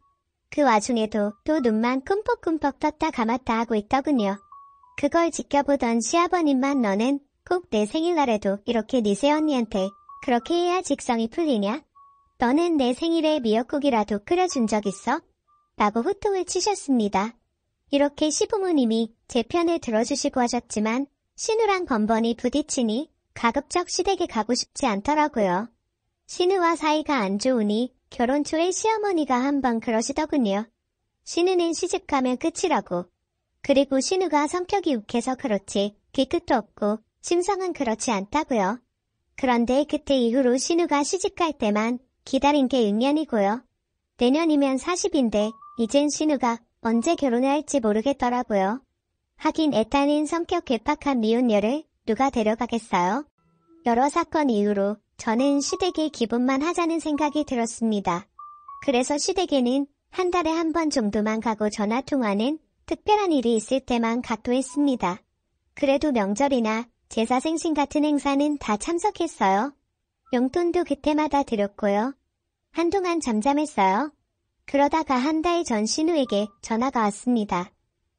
그 와중에도 또 눈만 꿈뻑꿈뻑 떴다 감았다 하고 있더군요. 그걸 지켜보던 시아버님만 너는 꼭 내 생일날에도 이렇게 네 새언니한테 그렇게 해야 직성이 풀리냐? 너는 내 생일에 미역국이라도 끓여준 적 있어? 라고 호통을 치셨습니다. 이렇게 시부모님이 제 편을 들어주시고 하셨지만 신우랑 번번이 부딪히니 가급적 시댁에 가고 싶지 않더라고요. 신우와 사이가 안 좋으니 결혼 초에 시어머니가 한번 그러시더군요. 신우는 시집가면 끝이라고. 그리고 신우가 성격이 욱해서 그렇지 뒤끝도 없고 심성은 그렇지 않다고요. 그런데 그때 이후로 신우가 시집갈 때만 기다린 게 6년이고요. 내년이면 40인데 이젠 신우가 언제 결혼을 할지 모르겠더라고요. 하긴 애타는 성격 괴팍한 미혼녀를 누가 데려가겠어요? 여러 사건 이후로 저는 시댁에 기분만 하자는 생각이 들었습니다. 그래서 시댁에는 한 달에 한 번 정도만 가고 전화통화는 특별한 일이 있을 때만 가도 했습니다. 그래도 명절이나 제사 생신 같은 행사는 다 참석했어요. 용돈도 그때마다 드렸고요. 한동안 잠잠했어요. 그러다가 한 달 전 신우에게 전화가 왔습니다.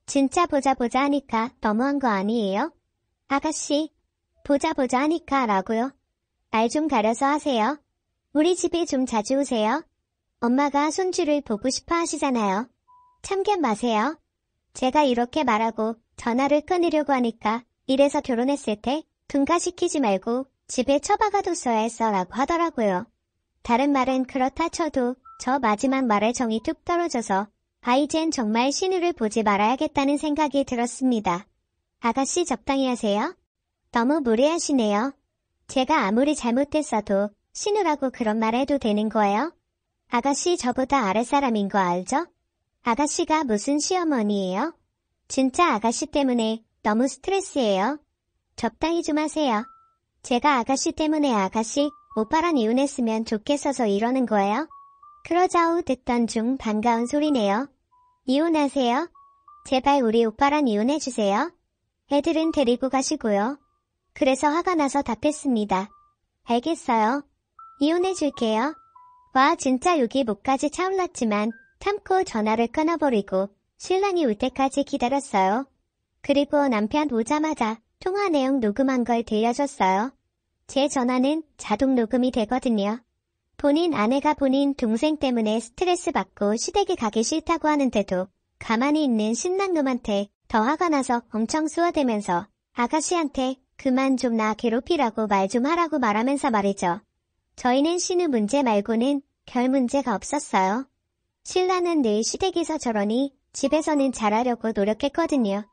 진짜 보자 하니까 너무한 거 아니에요? 아가씨, 보자 하니까 라고요? 말 좀 가려서 하세요. 우리 집에 좀 자주 오세요. 엄마가 손주를 보고 싶어 하시잖아요. 참견 마세요. 제가 이렇게 말하고 전화를 끊으려고 하니까 이래서 결혼했을 때 둔가시키지 말고 집에 처박아뒀어야 했어 라고 하더라고요. 다른 말은 그렇다 쳐도 저 마지막 말에 정이 뚝 떨어져서 이젠 정말 신우를 보지 말아야겠다는 생각이 들었습니다. 아가씨 적당히 하세요. 너무 무례하시네요. 제가 아무리 잘못했어도 신우라고 그런 말 해도 되는 거예요? 아가씨 저보다 아랫사람인 거 알죠? 아가씨가 무슨 시어머니예요? 진짜 아가씨 때문에 너무 스트레스예요. 적당히 좀 하세요. 제가 아가씨 때문에 아가씨 오빠랑 이혼했으면 좋겠어서 이러는 거예요? 그러자오 듣던 중 반가운 소리네요. 이혼하세요. 제발 우리 오빠랑 이혼해주세요. 애들은 데리고 가시고요. 그래서 화가 나서 답했습니다. 알겠어요. 이혼해줄게요. 와 진짜 욕이 목까지 차올랐지만 참고 전화를 끊어버리고 신랑이 올 때까지 기다렸어요. 그리고 남편 오자마자 통화 내용 녹음한 걸 들려줬어요. 제 전화는 자동 녹음이 되거든요. 본인 아내가 본인 동생 때문에 스트레스 받고 시댁에 가기 싫다고 하는데도 가만히 있는 신랑놈한테 더 화가 나서 엄청 쏘아대면서 아가씨한테 그만 좀 나 괴롭히라고 말 좀 하라고 말하면서 말이죠. 저희는 신우 문제 말고는 별 문제가 없었어요. 신랑은 늘 시댁에서 저러니 집에서는 잘하려고 노력했거든요.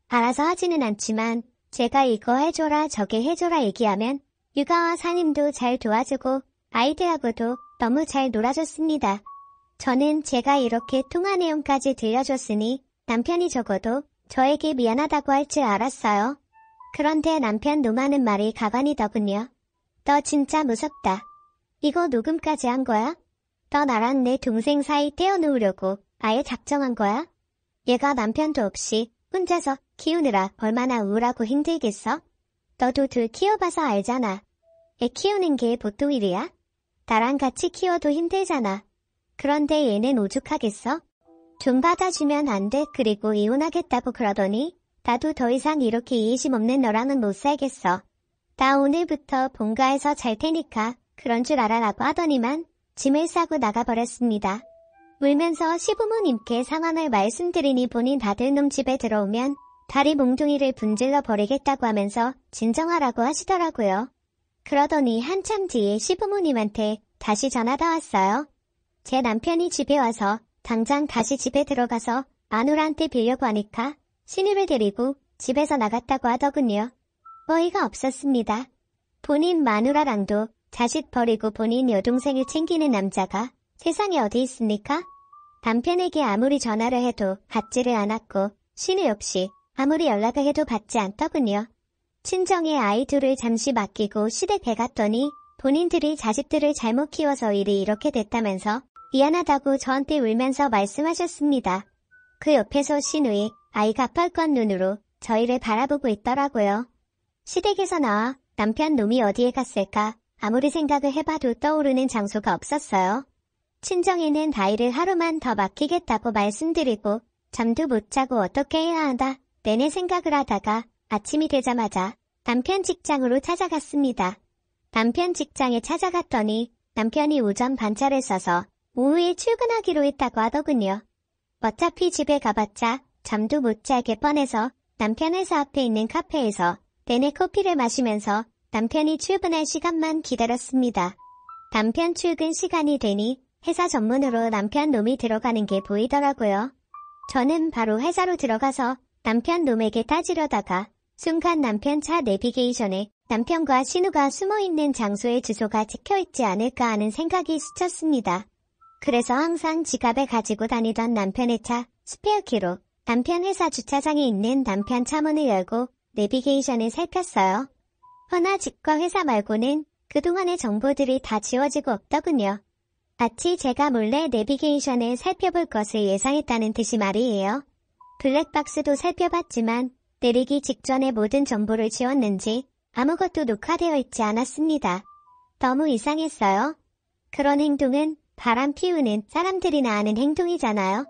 알아서 하지는 않지만 제가 이거 해줘라 저게 해줘라 얘기하면 육아와 상임도 잘 도와주고 아이들하고도 너무 잘 놀아줬습니다. 저는 제가 이렇게 통화 내용까지 들려줬으니 남편이 적어도 저에게 미안하다고 할 줄 알았어요. 그런데 남편 놈하는 말이 가관이더군요. 너 진짜 무섭다. 이거 녹음까지 한 거야? 너 나랑 내 동생 사이 떼어놓으려고 아예 작정한 거야? 얘가 남편도 없이 혼자서 키우느라 얼마나 우울하고 힘들겠어? 너도 둘 키워봐서 알잖아. 애 키우는 게 보통 일이야? 나랑 같이 키워도 힘들잖아. 그런데 얘는 오죽하겠어? 좀 받아주면 안 돼. 그리고 이혼하겠다고 그러더니 나도 더 이상 이렇게 이해심 없는 너랑은 못 살겠어. 나 오늘부터 본가에서 잘 테니까 그런 줄 알아라고 하더니만 짐을 싸고 나가버렸습니다. 울면서 시부모님께 상황을 말씀드리니 본인 아들놈 집에 들어오면 다리 몽둥이를 분질러 버리겠다고 하면서 진정하라고 하시더라고요. 그러더니 한참 뒤에 시부모님한테 다시 전화가 왔어요. 제 남편이 집에 와서 당장 다시 집에 들어가서 마누라한테 빌려고 하니까 신우를 데리고 집에서 나갔다고 하더군요. 어이가 없었습니다. 본인 마누라랑도 자식 버리고 본인 여동생을 챙기는 남자가 세상에 어디 있습니까? 남편에게 아무리 전화를 해도 받지를 않았고 신우 역시 아무리 연락을 해도 받지 않더군요. 친정에 아이 둘을 잠시 맡기고 시댁에 갔더니 본인들이 자식들을 잘못 키워서 일이 이렇게 됐다면서 미안하다고 저한테 울면서 말씀하셨습니다. 그 옆에서 신우이 아이가 펄건 눈으로 저희를 바라보고 있더라고요. 시댁에서 나와 남편 놈이 어디에 갔을까 아무리 생각을 해봐도 떠오르는 장소가 없었어요. 친정에는 아이를 하루만 더 맡기겠다고 말씀드리고 잠도 못 자고 어떻게 해야 한다 내내 생각을 하다가 아침이 되자마자 남편 직장으로 찾아갔습니다. 남편 직장에 찾아갔더니 남편이 오전 반차를 써서 오후에 출근하기로 했다고 하더군요. 어차피 집에 가봤자 잠도 못 자게 뻔해서 남편 회사 앞에 있는 카페에서 내내 커피를 마시면서 남편이 출근할 시간만 기다렸습니다. 남편 출근 시간이 되니 회사 전문으로 남편 놈이 들어가는 게 보이더라고요. 저는 바로 회사로 들어가서 남편 놈에게 따지려다가 순간 남편 차 내비게이션에 남편과 신우가 숨어있는 장소의 주소가 찍혀있지 않을까 하는 생각이 스쳤습니다. 그래서 항상 지갑에 가지고 다니던 남편의 차 스페어키로 남편 회사 주차장에 있는 남편 차문을 열고 내비게이션을 살폈어요. 허나 집과 회사 말고는 그동안의 정보들이 다 지워지고 없더군요. 마치 제가 몰래 내비게이션을 살펴볼 것을 예상했다는 듯이 말이에요. 블랙박스도 살펴봤지만 내리기 직전에 모든 정보를 지웠는지 아무것도 녹화되어 있지 않았습니다. 너무 이상했어요. 그런 행동은 바람 피우는 사람들이나 하는 행동이잖아요.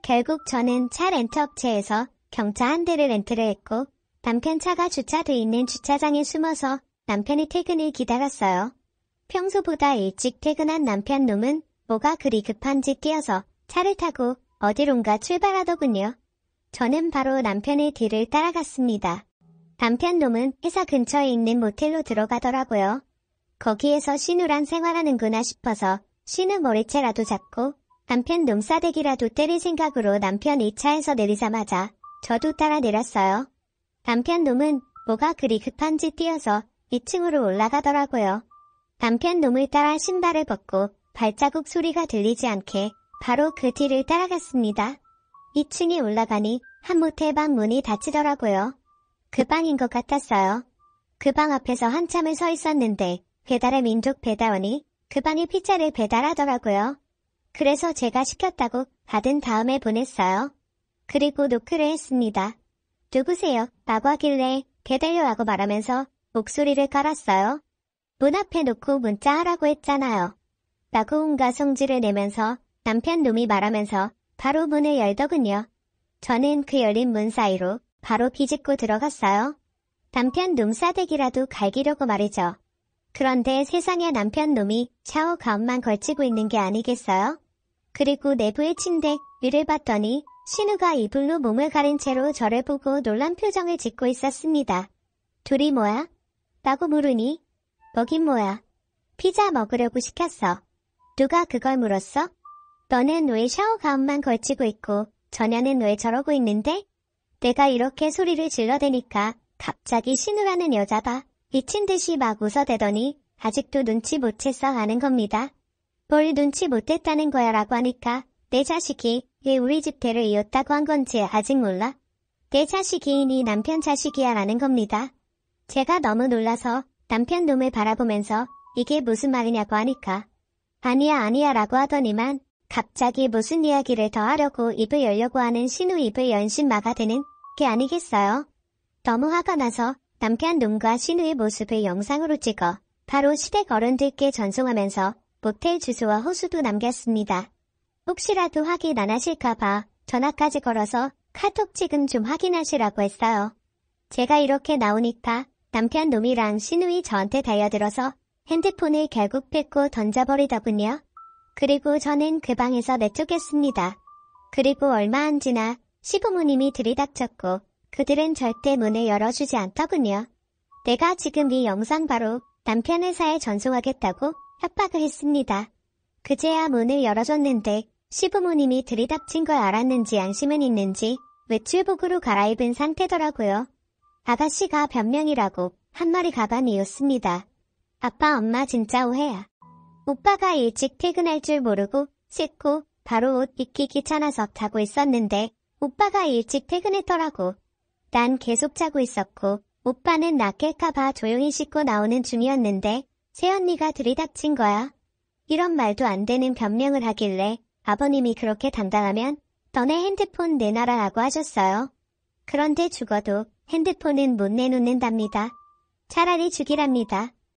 결국 저는 차 렌트 업체에서 경차 한 대를 렌트를 했고 남편 차가 주차돼 있는 주차장에 숨어서 남편의 퇴근을 기다렸어요. 평소보다 일찍 퇴근한 남편 놈은 뭐가 그리 급한지 뛰어서 차를 타고 어디론가 출발하더군요. 저는 바로 남편의 뒤를 따라갔습니다. 남편 놈은 회사 근처에 있는 모텔로 들어가더라고요. 거기에서 신우랑 생활하는구나 싶어서 신우 머리채라도 잡고 남편 놈 싸대기라도 때릴 생각으로 남편 2차에서 내리자마자 저도 따라 내렸어요. 남편 놈은 뭐가 그리 급한지 뛰어서 2층으로 올라가더라고요. 남편 놈을 따라 신발을 벗고 발자국 소리가 들리지 않게 바로 그 뒤를 따라갔습니다. 2층에 올라가니 한 모텔방 문이 닫히더라고요. 그 방인 것 같았어요. 그 방 앞에서 한참을 서 있었는데 배달의 민족 배달원이 그 방에 피자를 배달하더라고요. 그래서 제가 시켰다고 받은 다음에 보냈어요. 그리고 노크를 했습니다. 누구세요? 라고 하길래 배달료라고 말하면서 목소리를 깔았어요. 문 앞에 놓고 문자하라고 했잖아요. 라고 온갖 성질을 내면서 남편 놈이 말하면서 바로 문을 열더군요. 저는 그 열린 문 사이로 바로 비집고 들어갔어요. 남편 놈 싸대기라도 갈기려고 말이죠. 그런데 세상에 남편 놈이 샤워 가운만 걸치고 있는 게 아니겠어요? 그리고 내부의 침대 위를 봤더니 신우가 이불로 몸을 가린 채로 저를 보고 놀란 표정을 짓고 있었습니다. 둘이 뭐야? 라고 물으니 뭐긴 뭐야. 피자 먹으려고 시켰어. 누가 그걸 물었어? 너는 왜 샤워 가운만 걸치고 있고 저녀는 왜 저러고 있는데? 내가 이렇게 소리를 질러대니까 갑자기 신우라는 여자가 미친 듯이 막 웃어대더니 아직도 눈치 못 챘어 하는 겁니다. 뭘 눈치 못 챘다는 거야 라고 하니까 내 자식이 왜 우리 집 대를 이었다고 한 건지 아직 몰라? 내 자식이 네 남편 자식이야 라는 겁니다. 제가 너무 놀라서 남편 놈을 바라보면서 이게 무슨 말이냐고 하니까 아니야 라고 하더니만 갑자기 무슨 이야기를 더 하려고 입을 열려고 하는 신우 입을 연신 막아대는 게 아니겠어요? 너무 화가 나서 남편 놈과 신우의 모습을 영상으로 찍어 바로 시댁 어른들께 전송하면서 모텔 주소와 호수도 남겼습니다. 혹시라도 확인 안 하실까봐 전화까지 걸어서 카톡 지금 좀 확인하시라고 했어요. 제가 이렇게 나오니까 남편 놈이랑 신우이 저한테 달려들어서 핸드폰을 결국 뺏고 던져버리더군요. 그리고 저는 그 방에서 내쫓겼습니다. 그리고 얼마 안 지나 시부모님이 들이닥쳤고 그들은 절대 문을 열어주지 않더군요. 내가 지금 이 영상 바로 남편 회사에 전송하겠다고 협박을 했습니다. 그제야 문을 열어줬는데 시부모님이 들이닥친 걸 알았는지 양심은 있는지 외출복으로 갈아입은 상태더라고요. 아가씨가 변명이라고 한 마리 가반이었습니다. 아빠 엄마 진짜 오해야. 오빠가 일찍 퇴근할 줄 모르고 씻고 바로 옷 입기 귀찮아서 자고 있었는데 오빠가 일찍 퇴근했더라고. 난 계속 자고 있었고 오빠는 나 깰까봐 조용히 씻고 나오는 중이었는데 새언니가 들이닥친 거야. 이런 말도 안 되는 변명을 하길래 아버님이 그렇게 단단하면 너네 핸드폰 내놔라라고 하셨어요. 그런데 죽어도 핸드폰은 못 내놓는답니다. 차라리 죽이랍니다.